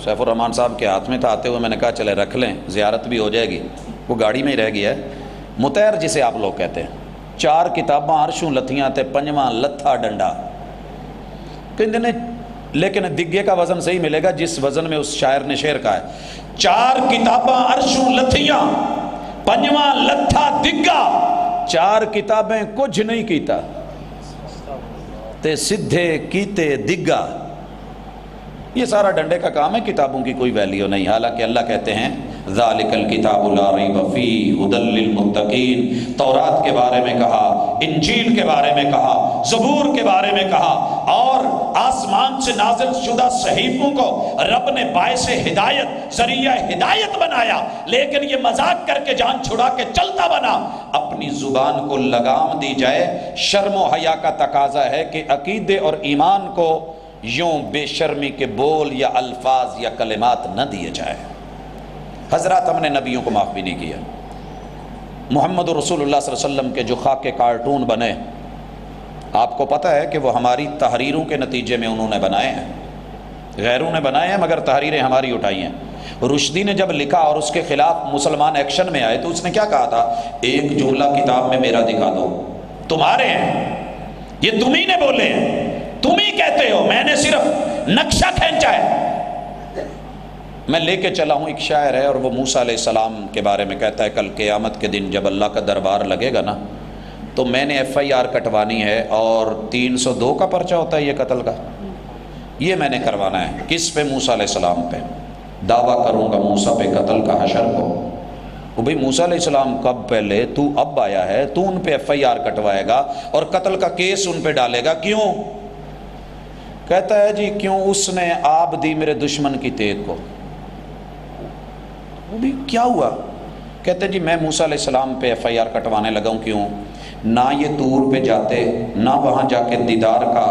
سیف الرحمان صاحب کے ہاتھ میں تھا، آتے ہوئے میں نے کہا چلے رکھ لیں، زیارت بھی ہو جائے گی، وہ گاڑی میں ہی رہ گیا ہے۔ متیر جسے آپ لوگ کہتے ہیں، 4 کتاباں عرشوں لتھیاں تے پنجواں لتھا ڈنڈا کہتے ہیں۔ لیکن دگے کا وزن صحیح ملے گا جس وزن میں اس شاعر نے شعر کہا ہے، 4 کتاباں عرشوں لتھیاں پنجواں لتھا دگا۔ 4 کتابیں کچھ نہیں کیتا تے سدھے کیتے دگا۔ یہ سارا ڈنڈے کا کام ہے، کتابوں کی کوئی ویلیو نہیں۔ حالانکہ اللہ کہتے ہیں ذالک الکتاب لا ریب فیہ ھدی للمتقین۔ تورات کے بارے میں کہا، انجیل کے بارے میں کہا، زبور کے بارے میں کہا، اور آسمان سے نازل شدہ صحیفوں کو رب نے باعث ہدایت، ذریعہ ہدایت بنایا، لیکن یہ مذاق کر کے جان چھڑا کے چلتا بنا۔ اپنی زبان کو لگام دی جائے۔ شرم و حیا کا تقاضا ہے کہ عقیدے اور ایمان کو یوں بے شرمی کے بول یا الفاظ یا کلمات نہ دیے جائے۔ حضرات، ہم نے نبیوں کو معاف بھی نہیں کیا۔ محمد رسول اللہ صلی اللہ علیہ وسلم کے جو خاک کے کارٹون بنے، آپ کو پتہ ہے کہ وہ ہماری تحریروں کے نتیجے میں انہوں نے بنائے ہیں، غیروں نے بنائے ہیں، مگر تحریریں ہماری اٹھائی ہیں۔ رشدی نے جب لکھا اور اس کے خلاف مسلمان ایکشن میں آئے تو اس نے کیا کہا تھا؟ ایک جملہ کتاب میں میرا دکھا دو، تمہارے ہیں، یہ تم ہی نے بولے ہیں، تم ہی کہتے ہو، میں نے صرف نقشہ کھینچا ہے۔ میں لے کے چلا ہوں، ایک شاعر ہے اور وہ موسیٰ علیہ السلام کے بارے میں کہتا ہے کل قیامت کے دن جب اللہ کا دربار لگے گا نا تو میں نے FIR کٹوانی ہے، اور 302 کا پرچہ ہوتا ہے یہ قتل کا، یہ میں نے کروانا ہے۔ کس پہ؟ موسیٰ علیہ السلام پہ۔ دعویٰ کروں گا موسیٰ پہ قتل کا حشر کو، وہ بھئی موسیٰ علیہ السلام کب پہلے، تو اب آیا ہے، تو ان پہ FIR کٹوائے گا اور قتل کا کیس ان پہ ڈالے گا، کیوں؟ کہتا ہے جی کیوں، اس نے آب دی میرے دشمن کی تیغ کو۔ وہ بھی کیا ہوا؟ کہتے ہیں جی میں موسیٰ علیہ السلام پہ FIR کٹوانے لگا ہوں، کیوں؟ نہ یہ طور پہ جاتے، نہ وہاں جا کے دیدار کا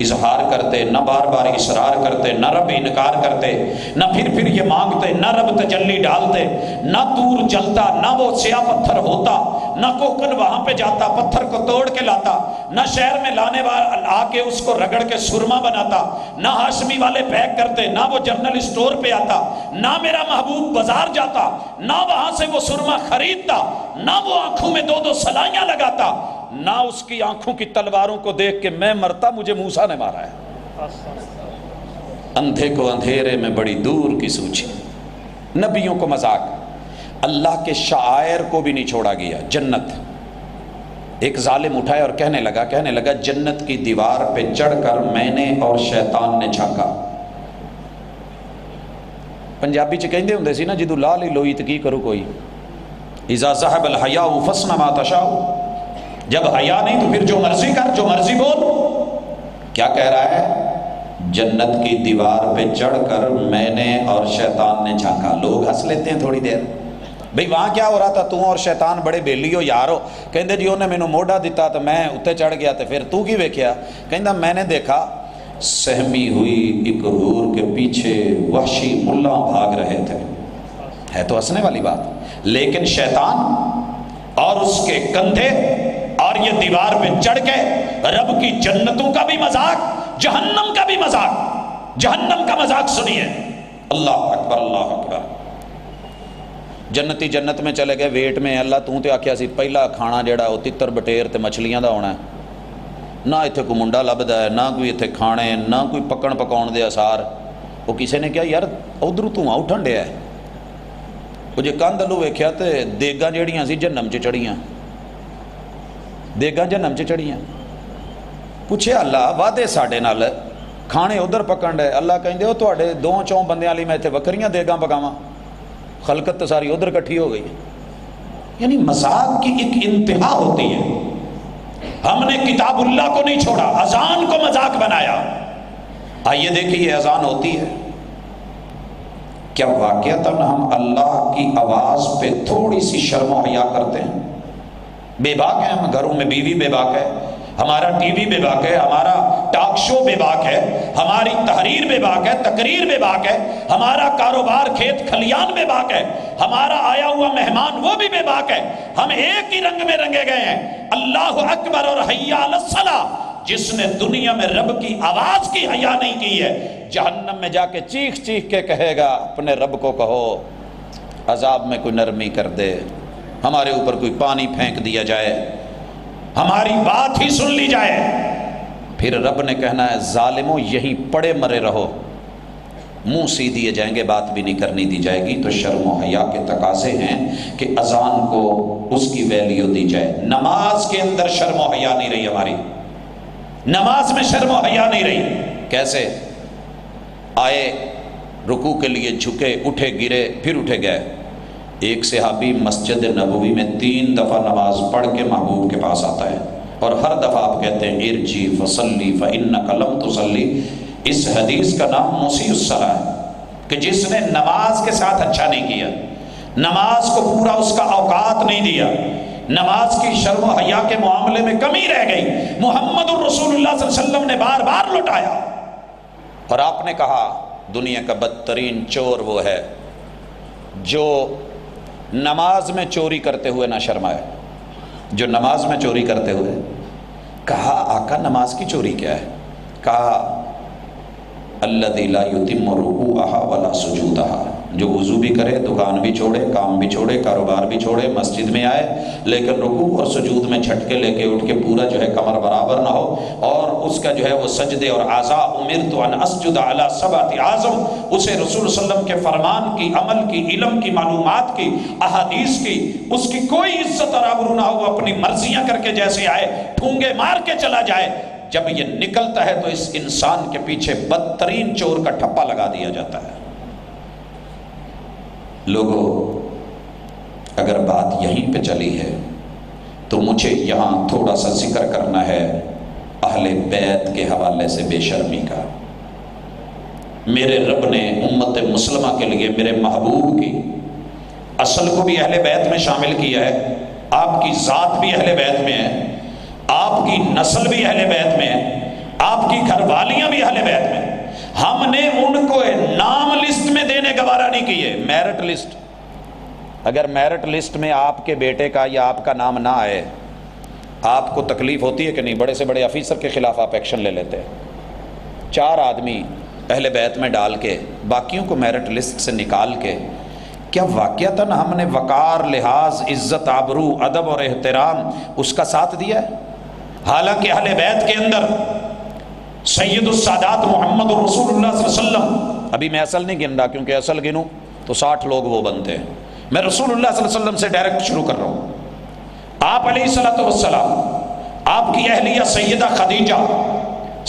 اظہار کرتے، نہ بار بار اصرار کرتے، نہ رب انکار کرتے، نہ پھر یہ مانگتے، نہ رب تجلی ڈالتے، نہ طور جلتا، نہ وہ سیاہ پتھر ہوتا، نہ کوکن وہاں پہ جاتا پتھر کو توڑ کے لاتا، نہ شہر میں لانے والا آ کے اس کو رگڑ کے سرما بناتا، نہ ہاشمی والے پیک کرتے، نہ وہ جنرل اسٹور پہ آتا، نہ میرا محبوب بازار جاتا، نہ وہاں سے وہ سرما خریدتا، نہ وہ آنکھوں میں 2 سلائیاں لگاتا، نہ اس کی آنکھوں کی تلواروں کو دیکھ کے میں مرتا مجھے موسیٰ نے مارا ہے۔ اندھے کو اندھیرے میں بڑی دور کی سوچی، نبیوں کو مذاق، اللہ کے شعائر کو بھی نہیں چھوڑا گیا۔ جنت، ایک ظالم اٹھایا اور کہنے لگا جنت کی دیوار پہ چڑھ کر میں نے اور شیطان نے جھانکا۔ پنجابی چ کہندے ہوندے سی نا جدو لال ہی لوئی تو کی کرو کوئی، اذا ذهب الحیاء فاصنع ما تشاء، جب حیا نہیں تو پھر جو مرضی کر، جو مرضی بول۔ کیا کہہ رہا ہے؟ جنت کی دیوار پہ چڑھ کر میں نے اور شیطان نے جھانکا۔ لوگ ہنس لیتے ہیں تھوڑی دیر، بھئی وہاں کیا ہو رہا تھا؟ تو اور شیطان بڑے بیلی ہو یارو۔ کہندے جی انہیں مینوں موڈا دیتا تو میں اتنے چڑھ گیا، تو پھر تو کی ویکھیا؟ کہندا میں نے دیکھا سہمی ہوئی ایک حور کے پیچھے وحشی ملا بھاگ رہے تھے۔ ہے تو ہنسنے والی بات، لیکن شیطان اور اس کے کندھے اور یہ دیوار پہ چڑھ کے رب کی جنتوں کا بھی مذاق، جہنم کا بھی مذاق، جہنم کا مذاق سنیے۔ اللہ اکبر، اللہ اکبر۔ جنتی جنت میں چلے گئے، ویٹ میں اللہ تو تے آکھیا سی پہلا کھانا جڑا وہ تتر بٹیر تے مچھلیاں دا ہونا ہے، نہ ایتھے کوئی منڈا لبدا ہے، نہ کوئی ایتھے کھانے، نہ کوئی پکن پکاؤن دے آثار۔ وہ کسی نے کہا یار ادھروں دھواں اٹھن ڈیا ہے، وہ جے کندھ لو ویکھیا تے دیگاں جڑیاں سی جہنم چ چڑھیاں، دیگاں جہنم چ چڑھیاں۔ پوچھے اللہ وعدے ساڈے نال کھانے ادھر پکن ڈے، اللہ کہندے او تواڈے 2-4 بندیاں لئی میں ایتھے وکھریاں دیگاں پکاواں، خلقت تو ساری ادھر کٹھی ہو گئی۔ یعنی مذاق کی ایک انتہا ہوتی ہے۔ ہم نے کتاب اللہ کو نہیں چھوڑا، اذان کو مذاق بنایا۔ آئیے دیکھیے یہ اذان ہوتی ہے، کیا واقعتاً ہم اللہ کی آواز پہ تھوڑی سی شرم و حیا کرتے ہیں؟ بے باک ہیں ہم، گھروں میں بیوی بے باک ہے، ہمارا ٹی وی بے باک ہے، ہمارا ٹاک شو بے باک ہے، ہماری تحریر بے باک ہے، تقریر بے باک ہے، ہمارا کاروبار کھیت کھلیان بے باک ہے، ہمارا آیا ہوا مہمان وہ بھی بے باک ہے۔ ہم ایک ہی رنگ میں رنگے گئے ہیں، اللہ اکبر اور حی علی الصلاۃ۔ جس نے دنیا میں رب کی آواز کی حیا نہیں کی ہے، جہنم میں جا کے چیخ چیخ کے کہے گا اپنے رب کو کہو عذاب میں کوئی نرمی کر دے، ہمارے اوپر کوئی پانی پھینک دیا جائے، ہماری بات ہی سن لی جائے۔ پھر رب نے کہنا ہے ظالموں یہیں پڑے مرے رہو، منہ سی دیے جائیں گے، بات بھی نہیں کرنی دی جائے گی۔ تو شرم و حیا کے تقاضے ہیں کہ اذان کو اس کی ویلیو دی جائے۔ نماز کے اندر شرم و حیا نہیں رہی ہماری، نماز میں شرم و حیا نہیں رہی۔ کیسے؟ آئے رکوع کے لیے جھکے، اٹھے گرے، پھر اٹھے گئے۔ ایک صحابی مسجد نبوی میں 3 دفعہ نماز پڑھ کے محبوب کے پاس آتا ہے، اور ہر دفعہ آپ کہتے ہیں ارجی فصلی فإنک لم تصلی۔ اس حدیث کا نام مسیء الصلاۃ ہے، کہ جس نے نماز کے ساتھ اچھا نہیں کیا، نماز کو پورا اس کا اوقات نہیں دیا، نماز کی شرم و حیا کے معاملے میں کمی رہ گئی۔ محمد الرسول اللہ صلی اللہ علیہ وسلم نے بار بار لوٹایا، اور آپ نے کہا دنیا کا بدترین چور وہ ہے جو نماز میں چوری کرتے ہوئے نہ شرمائے، جو نماز میں چوری کرتے ہوئے۔ کہا آقا نماز کی چوری کیا ہے؟ کہا الذی لا یتم رکوعها ولا سجودها، جو وضو بھی کرے، دکان بھی چھوڑے، کام بھی چھوڑے، کاروبار بھی چھوڑے، مسجد میں آئے، لیکن رکوع اور سجود میں جھٹکے لے کے اٹھ کے پورا جو ہے کمر برابر نہ ہو، اور اس کا جو ہے وہ سجدے اور اعضاء امرت ان اسجد علی 7 اعظم، اسے رسول صلی اللہ علیہ وسلم کے فرمان کی، عمل کی، علم کی، معلومات کی، احادیث کی، اس کی کوئی عزت اور آبرو نہ ہو، اپنی مرضیاں کر کے جیسے آئے ٹھونگے مار کے چلا جائے۔ جب یہ نکلتا ہے تو اس انسان کے پیچھے بدترین چور کا ٹھپا لگا دیا جاتا ہے۔ لوگوں اگر بات یہیں پہ چلی ہے تو مجھے یہاں تھوڑا سا ذکر کرنا ہے اہل بیت کے حوالے سے بے شرمی کا۔ میرے رب نے امت مسلمہ کے لیے میرے محبوب کی اصل کو بھی اہل بیت میں شامل کیا ہے، آپ کی ذات بھی اہل بیت میں ہے، آپ کی نسل بھی اہل بیت میں ہے، آپ کی گھر والیاں بھی اہل بیت میں۔ ہم نے ان کو نام لسٹ میں دینے گوارا نہیں کیے، میرٹ لسٹ۔ اگر میرٹ لسٹ میں آپ کے بیٹے کا یا آپ کا نام نہ آئے، آپ کو تکلیف ہوتی ہے کہ نہیں؟ بڑے سے بڑے آفیسر کے خلاف آپ ایکشن لے لیتے ہیں۔ 4 آدمی اہل بیت میں ڈال کے باقیوں کو میرٹ لسٹ سے نکال کے، کیا واقعتاً ہم نے وقار، لحاظ، عزت، آبرو، ادب اور احترام اس کا ساتھ دیا ہے؟ حالانکہ اہل بیت کے اندر سید السادات محمد رسول اللہ صلی اللہ علیہ وسلم، ابھی میں اصل نہیں گن رہا کیونکہ اصل گنوں تو 60 لوگ وہ بنتے ہیں، میں رسول اللہ صلی اللہ علیہ وسلم سے ڈائریکٹ شروع کر رہا ہوں۔ آپ علیہ الصلوۃ والسلام، آپ کی اہلیہ سیدہ خدیجہ،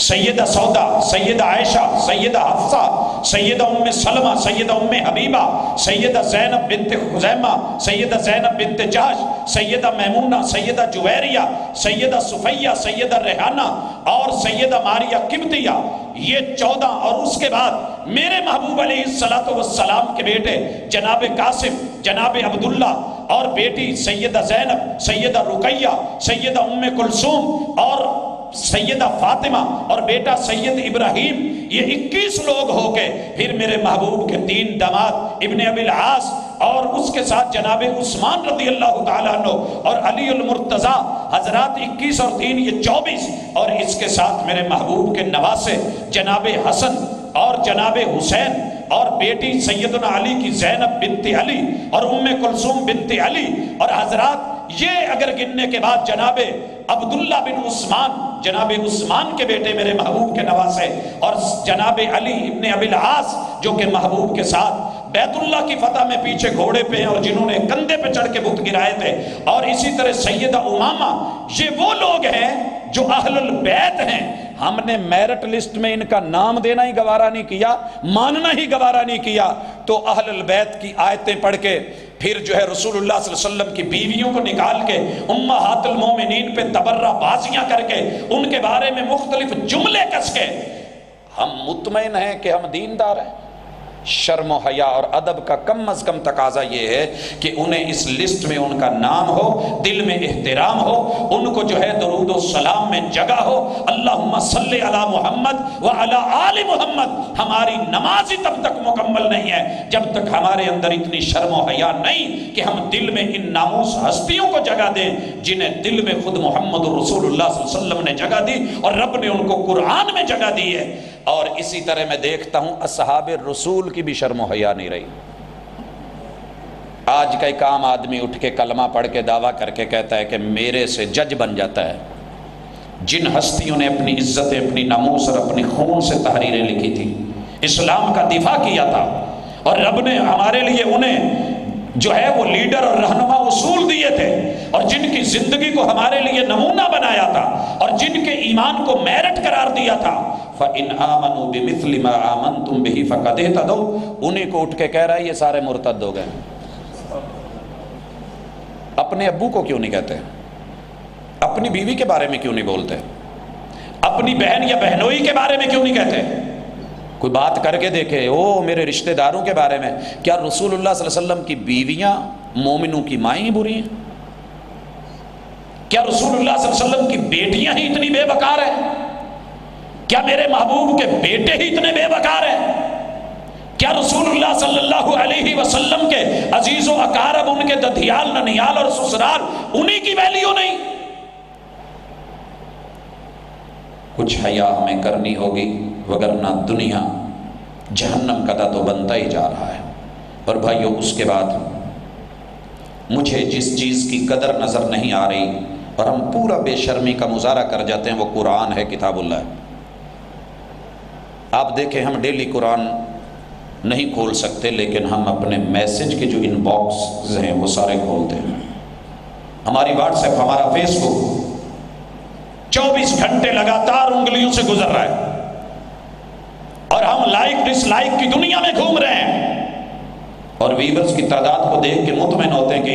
سیدہ سودا، سیدہ عائشہ، سیدہ حفصہ، سیدہ ام سلمہ، سیدہ ام حبیبہ، سیدہ زینب بنت خزیمہ، سیدہ زینب بنت جحش، سیدہ میمونہ، سیدہ جویریہ، سیدہ صفیہ، سیدہ ریحانہ اور سیدہ ماریہ قبطیہ، یہ 14، اور اس کے بعد میرے محبوب علیہ الصلوۃ والسلام کے بیٹے جناب قاسم، جناب عبداللہ اور بیٹی سیدہ زینب، سیدہ رقیہ، سیدہ ام کلثوم اور سیدہ فاطمہ اور بیٹا سید ابراہیم، یہ 21 لوگ ہو کے پھر میرے محبوب کے 3 داماد ابن ابی العاص اور اس کے ساتھ جناب عثمان رضی اللہ تعالیٰ عنہ اور علی المرتضیٰ، حضرات 21 اور 3 یہ 24، اور اس کے ساتھ میرے محبوب کے نواسے جناب حسن اور جناب حسین اور بیٹی سیدنا علی کی زینب بنت علی اور ام کلثوم بنت علی، اور حضرات یہ اگر گننے کے بعد جناب عبداللہ بن عثمان، جناب عثمان کے بیٹے میرے محبوب کے نواسے، اور جناب علی ابن ابی العاص جو کہ محبوب کے ساتھ بیت اللہ کی فتح میں پیچھے گھوڑے پہ ہیں اور جنہوں نے کندھے پہ چڑھ کے بت گرائے تھے، اور اسی طرح سیدہ امامہ، یہ وہ لوگ ہیں جو اہل البیت ہیں۔ ہم نے میرٹ لسٹ میں ان کا نام دینا ہی گوارا نہیں کیا، ماننا ہی گوارا نہیں کیا، تو اہل البیت کی آیتیں پڑھ کے پھر جو ہے رسول اللہ صلی اللہ علیہ وسلم کی بیویوں کو نکال کے امہات المومنین پہ تبرہ بازیاں کر کے ان کے بارے میں مختلف جملے کس کے ہم مطمئن ہیں کہ ہم دیندار ہیں۔ شرم و حیا اور ادب کا کم از کم تقاضا یہ ہے کہ انہیں اس لسٹ میں ان کا نام ہو، دل میں احترام ہو، ان کو جو ہے درود و سلام میں جگہ ہو۔ اللہم صلی علی محمد وعلی آل محمد۔ ہماری نماز ہی تب تک مکمل نہیں ہے جب تک ہمارے اندر اتنی شرم و حیا نہیں کہ ہم دل میں ان ناموس ہستیوں کو جگہ دیں جنہیں دل میں خود محمد رسول اللہ صلی اللہ علیہ وسلم نے جگہ دی اور رب نے ان کو قرآن میں جگہ دی ہے۔ اور اسی طرح میں دیکھتا ہوں اصحاب رسول کی بھی شرم و حیا نہیں رہی۔ آج کا ایک عام آدمی اٹھ کے کلمہ پڑھ کے دعویٰ کر کے کہتا ہے کہ میرے سے جج بن جاتا ہے۔ جن ہستیوں نے اپنی عزت، اپنی ناموس اور اپنی خون سے تحریریں لکھی تھی، اسلام کا دفاع کیا تھا، اور رب نے ہمارے لیے انہیں جو ہے وہ لیڈر اور رہنما اصول دیے تھے، اور جن کی زندگی کو ہمارے لیے نمونہ بنایا تھا، اور جن کے ایمان کو میرٹ قرار دیا تھا، فَإِنْ آمَنُوا بِمِثْلِ مَا آمَنْتُمْ بِهِ فَقَدْ اهْتَدَوْا، انہیں کو اٹھ کے کہہ رہا ہے یہ سارے مرتد ہو گئے۔ اپنے ابو کو کیوں نہیں کہتے؟ اپنی بیوی کے بارے میں کیوں نہیں بولتے؟ اپنی بہن یا بہنوئی کے بارے میں کیوں نہیں کہتے؟ کوئی بات کر کے دیکھے، او میرے رشتہ داروں کے بارے میں۔ کیا رسول اللہ صلی اللہ علیہ وسلم کی بیویاں مومنوں کی مائیں بری ہیں؟ کیا رسول اللہ صلی اللہ علیہ وسلم کی بیٹیاں ہی اتنی بے وقار ہیں؟ کیا میرے محبوب کے بیٹے ہی اتنے بے وقار ہیں؟ کیا رسول اللہ صلی اللہ علیہ وسلم کے عزیز و اقارب، ان کے ددھیال، ننیال اور سسرال، انہی کی ویلیو نہیں؟ کچھ حیا ہمیں کرنی ہوگی، وگرنہ دنیا جہنم کا تو بنتا ہی جا رہا ہے۔ اور بھائیو، اس کے بعد مجھے جس چیز کی قدر نظر نہیں آ رہی اور ہم پورا بے شرمی کا مظاہرہ کر جاتے ہیں، وہ قرآن ہے، کتاب اللہ ہے۔ آپ دیکھیں، ہم ڈیلی قرآن نہیں کھول سکتے، لیکن ہم اپنے میسج کے جو ان باکس ہیں وہ سارے کھولتے ہیں۔ ہماری واٹس ایپ، ہمارا فیس بک 24 گھنٹے لگاتار انگلیوں سے گزر رہا ہے، اور ہم لائک ڈس لائک کی دنیا میں گھوم رہے ہیں، اور ویورز کی تعداد کو دیکھ کے مطمئن ہوتے ہیں کہ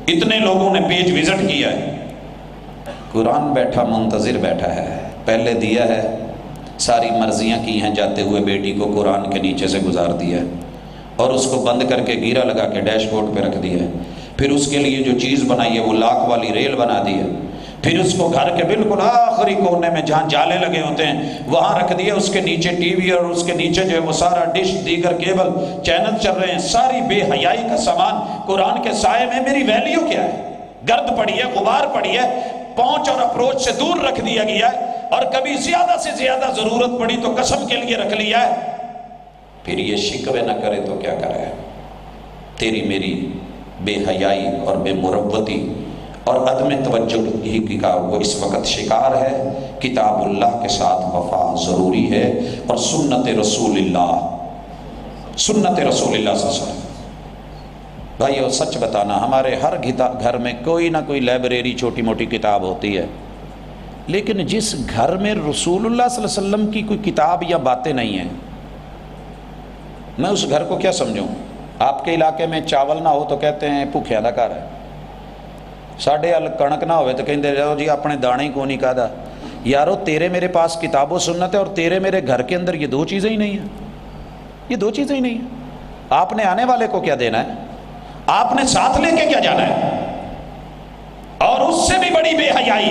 اتنے لوگوں نے پیج وزٹ کیا ہے۔ قرآن بیٹھا منتظر بیٹھا ہے، پہلے دیا ہے، ساری مرضیاں کی ہیں، جاتے ہوئے بیٹی کو قرآن کے نیچے سے گزار دیا ہے اور اس کو بند کر کے گیرا لگا کے ڈیش بورڈ پہ رکھ دیا ہے، پھر اس کے لیے جو چیز بنائی ہے وہ لاک والی ریل بنا دی ہے، پھر اس کو گھر کے بالکل آخری کونے میں جہاں جالے لگے ہوتے ہیں وہاں رکھ دیا، اس کے نیچے ٹی وی اور اس کے نیچے جو ہے وہ سارا ڈش دیگر کیبل چینل چل رہے ہیں، ساری بے حیائی کا سامان قرآن کے سائے میں میری ویلیو کیا ہے؟ گرد پڑی ہے، غبار پڑی ہے، پہنچ اور اپروچ سے دور رکھ دیا گیا ہے، اور کبھی زیادہ سے زیادہ ضرورت پڑی تو قسم کے لیے رکھ لیا ہے۔ پھر یہ شکوے نہ کرے تو کیا کرے؟ تیری میری بے حیائی اور بے مروتی اور عدم توجہ ہی کا وہ اس وقت شکار ہے۔ کتاب اللہ کے ساتھ وفا ضروری ہے، اور سنت رسول اللہ صلی اللہ علیہ وسلم۔ بھائیو سچ بتانا، ہمارے ہر گھر میں کوئی نہ کوئی لائبریری چھوٹی موٹی کتاب ہوتی ہے، لیکن جس گھر میں رسول اللہ صلی اللہ علیہ وسلم کی کوئی کتاب یا باتیں نہیں ہیں، میں اس گھر کو کیا سمجھوں؟ آپ کے علاقے میں چاول نہ ہو تو کہتے ہیں بھوکھیاں دا گھر ہے، ساڈے ال کنک نہ ہوئے تو کہندے جاؤ جی اپنے دانے ہی کو نہیں کھادا۔ یارو تیرے میرے پاس کتاب و سنت ہے، اور تیرے میرے گھر کے اندر یہ دو چیزیں ہی نہیں ہیں، یہ دو چیزیں ہی نہیں ہیں۔ آپ نے آنے والے کو کیا دینا ہے؟ آپ نے ساتھ لے کے کیا جانا ہے؟ اور اس سے بھی بڑی بے حیائی،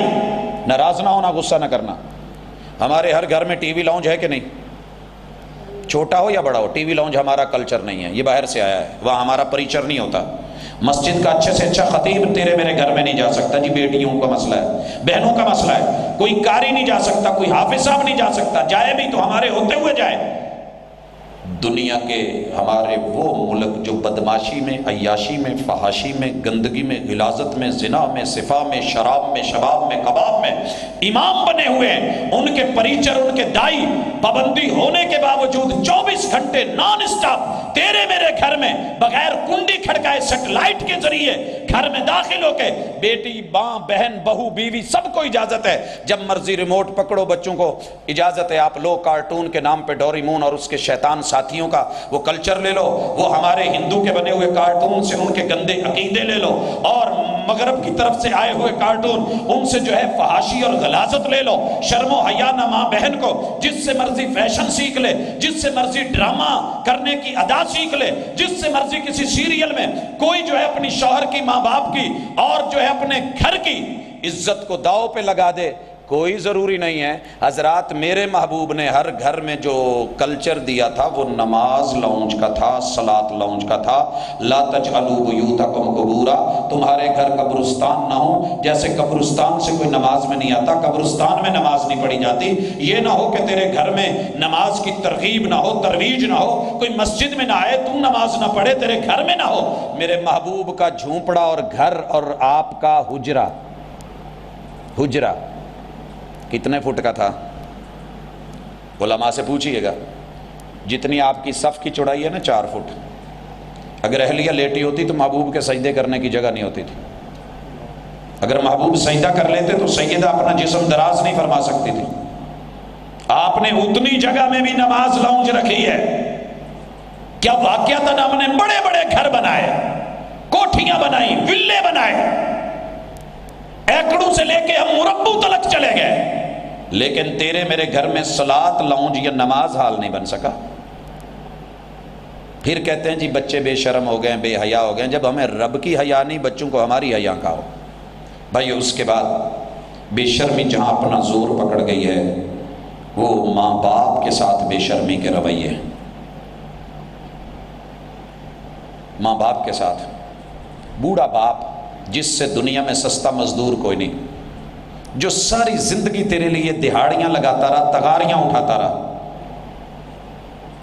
ناراض نہ ہونا، غصہ نہ کرنا۔ ہمارے ہر گھر میں ٹی وی لاؤنج ہے کہ نہیں؟ چھوٹا ہو یا بڑا ہو، ٹی وی لاؤنج ہمارا کلچر نہیں ہے، یہ باہر سے آیا ہے، وہاں ہمارا پریچر نہیں ہوتا۔ مسجد کا اچھے سے اچھا خطیب تیرے میرے گھر میں نہیں جا سکتا جی، بیٹیوں کا مسئلہ ہے، بہنوں کا مسئلہ ہے، کوئی قاری نہیں جا سکتا، کوئی حافظ صاحب نہیں جا سکتا، جائے بھی تو ہمارے ہوتے ہوئے جائے۔ دنیا کے ہمارے وہ ملک جو بدماشی میں، عیاشی میں، فحاشی میں، گندگی میں، غلاظت میں، زنا میں، صفا میں، شراب میں، شباب میں، کباب میں امام بنے ہوئے ہیں، ان کے پریچر، ان کے دائی پابندی ہونے کے باوجود 24 گھنٹے نان اسٹاپ تیرے میرے گھر میں بغیر کنڈی کھڑکائے سیٹلائٹ کے ذریعے گھر میں داخل ہو کے بیٹی، ماں، بہن، بہو، بیوی سب کو اجازت ہے، جب مرضی ریموٹ پکڑو، بچوں کو اجازت ہے، آپ لو کارٹون کے نام پہ ڈوری مون اور اس کے شیطان ساتھیوں کا وہ کلچر لے لو، وہ ہمارے ہندو کے بنے ہوئے کارٹون سے ان کے گندے عقیدے لے لو، اور مغرب کی طرف سے آئے ہوئے کارٹون ان سے جو ہے فحاشی اور غلاظت لے لو۔ شرم و حیا نہ ماں بہن کو، جس سے مرضی فیشن سیکھ لے، جس سے مرضی ڈرامہ کرنے کی ادا سیکھ لے، جس سے مرضی کسی سیریل میں کوئی جو ہے اپنی شوہر کی، ماں باپ کی اور جو ہے اپنے گھر کی عزت کو داؤ پہ لگا دے۔ کوئی ضروری نہیں ہے حضرات، میرے محبوب نے ہر گھر میں جو کلچر دیا تھا وہ نماز لاؤنج کا تھا، صلاۃ لاؤنج کا تھا۔ لا تجعلوا بیوتکم قبورا، تمہارے گھر قبرستان نہ ہو، جیسے قبرستان سے کوئی نماز میں نہیں آتا، قبرستان میں نماز نہیں پڑھی جاتی۔ یہ نہ ہو کہ تیرے گھر میں نماز کی ترغیب نہ ہو، ترویج نہ ہو، کوئی مسجد میں نہ آئے، تو نماز نہ پڑھے، تیرے گھر میں نہ ہو۔ میرے محبوب کا جھونپڑا اور گھر اور آپ کا حجرہ کتنے فٹ کا تھا؟ علماء سے پوچھئے گا، جتنی آپ کی صف کی چوڑائی ہے نا 4 فٹ، اگر اہلیہ لیٹی ہوتی تو محبوب کے سجدے کرنے کی جگہ نہیں ہوتی تھی۔ اگر محبوب سجدہ کر لیتے تو سیدہ اپنا جسم دراز نہیں فرما سکتی تھی۔ آپ نے اتنی جگہ میں بھی نماز لاؤنج رکھی ہے۔ کیا واقعتاً ہم نے بڑے بڑے گھر بنائے، کوٹھیاں بنائی، ولے بنائے، ایکڑوں سے لے کے ہم مربع تلک چلے گئے، لیکن تیرے میرے گھر میں صلاۃ لاؤنج یا نماز حال نہیں بن سکا۔ پھر کہتے ہیں جی بچے بے شرم ہو گئے، بے حیا ہو گئے۔ جب ہمیں رب کی حیا نہیں، بچوں کو ہماری حیا کا ہو۔ بھائی اس کے بعد بے شرمی جہاں اپنا زور پکڑ گئی ہے وہ ماں باپ کے ساتھ بے شرمی کے رویے، ماں باپ کے ساتھ۔ بوڑھا باپ جس سے دنیا میں سستا مزدور کوئی نہیں، جو ساری زندگی تیرے لیے دہاڑیاں لگاتا رہا، تغاریاں اٹھاتا رہا،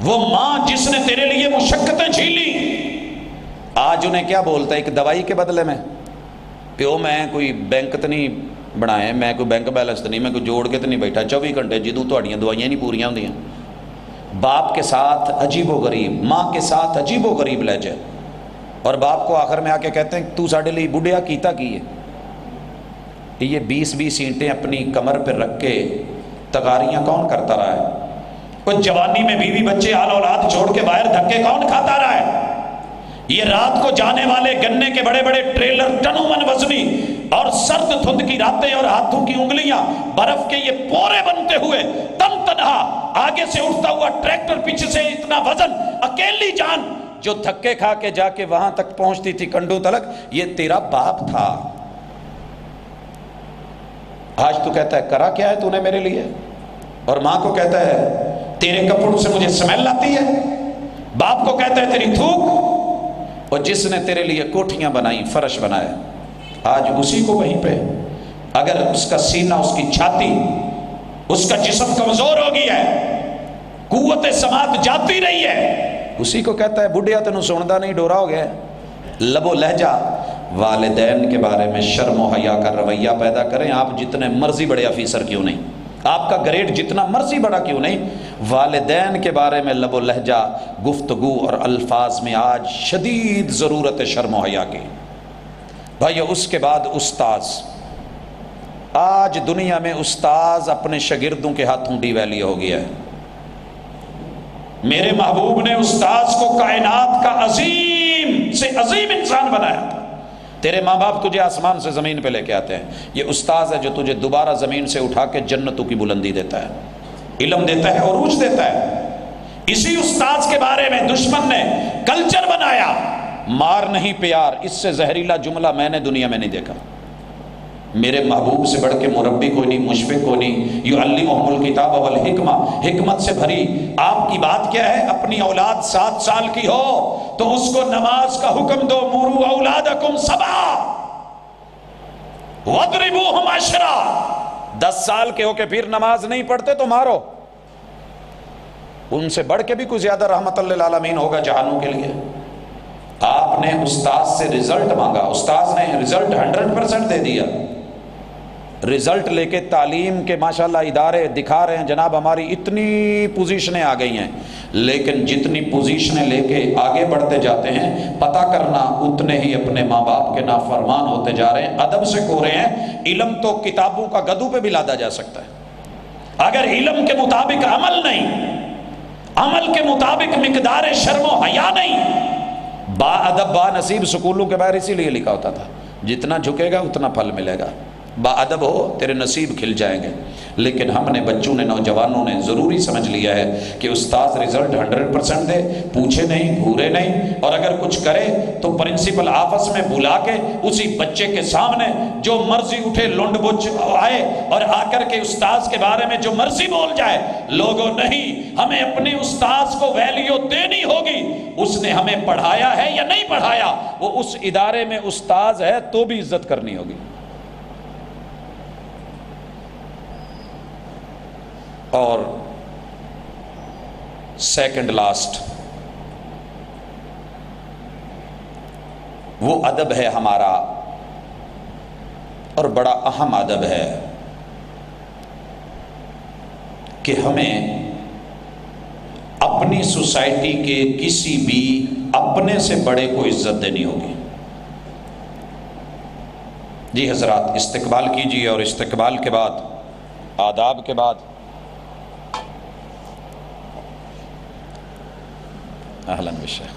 وہ ماں جس نے تیرے لیے مشقتیں جھیلی، آج انہیں کیا بولتا ہے ایک دوائی کے بدلے میں؟ پیو میں کوئی بینک تو نہیں بنائے، میں کوئی بینک بیلنس تو نہیں، میں کوئی جوڑ کے تو نہیں بیٹھا 24 گھنٹے جدوں تہاڈیاں دوائیاں نہیں پوریاں ہوندیاں۔ باپ کے ساتھ عجیب و غریب، ماں کے ساتھ عجیب و غریب لہجہ، اور باپ کو آخر میں آ کے کہتے ہیں تو ساڈے لیے بڈھیا کیتا کی ہے؟ یہ 20 اینٹیں اپنی کمر پہ رکھ کے تغاریاں کون کرتا رہا ہے؟ کوئی جوانی میں بیوی بچے آل اولاد چھوڑ کے باہر دھکے کون کھاتا رہا ہے؟ یہ رات کو جانے والے گنے کے بڑے بڑے ٹریلر ٹنوں من وزنی اور سرد دھند کی راتیں اور ہاتھوں کی انگلیاں برف کے یہ پورے بنتے ہوئے تن تنہا آگے سے اٹھتا ہوا ٹریکٹر پیچھے سے اتنا وزن اکیلی جان جو دھکے کھا کے جا کے وہاں تک پہنچتی تھی کنڈو تلک، یہ تیرا باپ تھا۔ آج تو کہتا ہے کرا کیا ہے تو نے میرے لیے، اور ماں کو کہتا ہے تیرے کپڑوں سے مجھے سمیل آتی ہے، باپ کو کہتا ہے تیری تھوک، اور جس نے تیرے لیے کوٹھیاں بنائی فرش بنائے آج اسی کو وہیں پہ اگر اس کا سینہ اس کی چھاتی اس کا جسم کمزور ہو گیا ہے، قوت سماعت جاتی رہی ہے، اسی کو کہتا ہے بڈھیا تینوں سندا نہیں ڈورا ہو گیا ہے۔ لب و لہجہ والدین کے بارے میں شرم و حیا کا رویہ پیدا کریں، آپ جتنے مرضی بڑے افیسر کیوں نہیں، آپ کا گریڈ جتنا مرضی بڑا کیوں نہیں، والدین کے بارے میں لب و لہجہ گفتگو اور الفاظ میں آج شدید ضرورت شرم و حیا کی۔ بھائی اس کے بعد استاذ، آج دنیا میں استاذ اپنے شاگردوں کے ہاتھوں ڈی ویلی ہو گیا ہے۔ میرے محبوب نے استاذ کو کائنات کا عظیم سے عظیم انسان بنایا تھا۔ تیرے ماں باپ تجھے آسمان سے زمین پہ لے کے آتے ہیں، یہ استاذ ہے جو تجھے دوبارہ زمین سے اٹھا کے جنتوں کی بلندی دیتا ہے، علم دیتا ہے، عروج دیتا ہے۔ اسی استاذ کے بارے میں دشمن نے کلچر بنایا، مار نہیں پیار، اس سے زہریلا جملہ میں نے دنیا میں نہیں دیکھا۔ میرے محبوب سے بڑھ کے مربی کوئی نہیں، مشفق کوئی نہیں، یعلمہم الکتاب والحکمہ، حکمت سے بھری۔ آپ کی بات کیا ہے؟ اپنی اولاد 7 سال کی ہو تو اس کو نماز کا حکم دو، مروا اولادکم صبا واضربوہم 10۔ 10 سال کے ہو کے پھر نماز نہیں پڑھتے تو مارو۔ ان سے بڑھ کے بھی کوئی زیادہ رحمت للعالمین ہوگا جہانوں کے لیے۔ آپ نے استاذ سے رزلٹ مانگا، استاذ نے رزلٹ 100% دے دیا۔ رزلٹ لے کے تعلیم کے ماشاءاللہ ادارے دکھا رہے ہیں جناب ہماری اتنی پوزیشنیں آ گئی ہیں، لیکن جتنی پوزیشنیں لے کے آگے بڑھتے جاتے ہیں پتہ کرنا اتنے ہی اپنے ماں باپ کے نافرمان ہوتے جا رہے ہیں، ادب سے کھو رہے ہیں۔ علم تو کتابوں کا گدو پہ بھی لادا جا سکتا ہے، اگر علم کے مطابق عمل نہیں، عمل کے مطابق مقدار شرم و حیا نہیں۔ با ادب با نصیب سکولوں کے باہر اسی لیے لکھا ہوتا تھا، جتنا جھکے گا اتنا پھل ملے گا، با ادب ہو تیرے نصیب کھل جائیں گے۔ لیکن ہم نے بچوں نے نوجوانوں نے ضروری سمجھ لیا ہے کہ استاذ رزلٹ 100% دے، پوچھے نہیں گھورے نہیں، اور اگر کچھ کرے تو پرنسپل آفس میں بلا کے اسی بچے کے سامنے جو مرضی اٹھے لنڈ بچ آئے اور آ کر کے استاذ کے بارے میں جو مرضی بول جائے۔ لوگوں نہیں، ہمیں اپنے استاذ کو ویلیو دینی ہوگی، اس نے ہمیں پڑھایا ہے یا نہیں پڑھایا، وہ اس ادارے میں استاذ ہے تو بھی عزت کرنی ہوگی۔ اور سیکنڈ لاسٹ وہ ادب ہے ہمارا، اور بڑا اہم ادب ہے کہ ہمیں اپنی سوسائٹی کے کسی بھی اپنے سے بڑے کو عزت دینی ہوگی۔ جی حضرات استقبال کیجیے، اور استقبال کے بعد آداب کے بعد اہلاً بالشیخ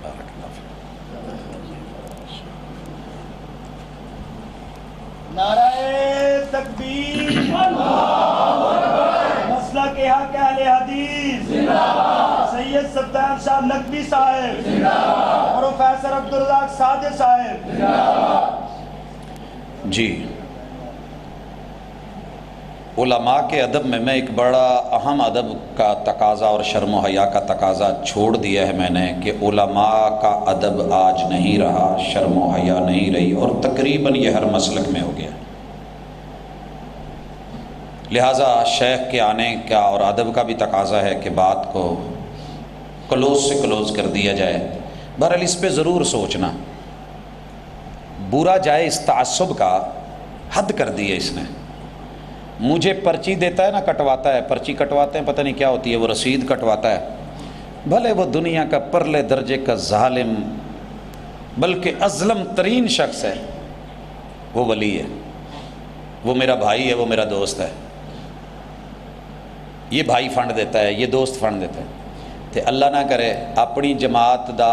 بارک اللہ فیک۔ نعرہ تکبیر، مسلک کے حق اہل حدیث، سید سلطان شاہ نقوی صاحب، پروفیسر عبدالرزاق صادق صاحب۔ جی علماء کے ادب میں ایک بڑا اہم ادب کا تقاضا اور شرم و حیا کا تقاضا چھوڑ دیا ہے میں نے، کہ علماء کا ادب آج نہیں رہا، شرم و حیا نہیں رہی، اور تقریباً یہ ہر مسلک میں ہو گیا۔ لہٰذا شیخ کے آنے کا اور ادب کا بھی تقاضا ہے کہ بات کو کلوز سے کلوز کر دیا جائے۔ بہرحال اس پہ ضرور سوچنا، برا جائے اس تعصب کا حد کر دی ہے اس نے۔ مجھے پرچی دیتا ہے نا، کٹواتا ہے، پرچی کٹواتے ہیں پتہ نہیں کیا ہوتی ہے، وہ رسید کٹواتا ہے، بھلے وہ دنیا کا پرلے درجے کا ظالم بلکہ اظلم ترین شخص ہے، وہ ولی ہے، وہ میرا بھائی ہے، وہ میرا دوست ہے، یہ بھائی فنڈ دیتا ہے، یہ دوست فنڈ دیتا ہے، تے اللہ نہ کرے اپنی جماعت دا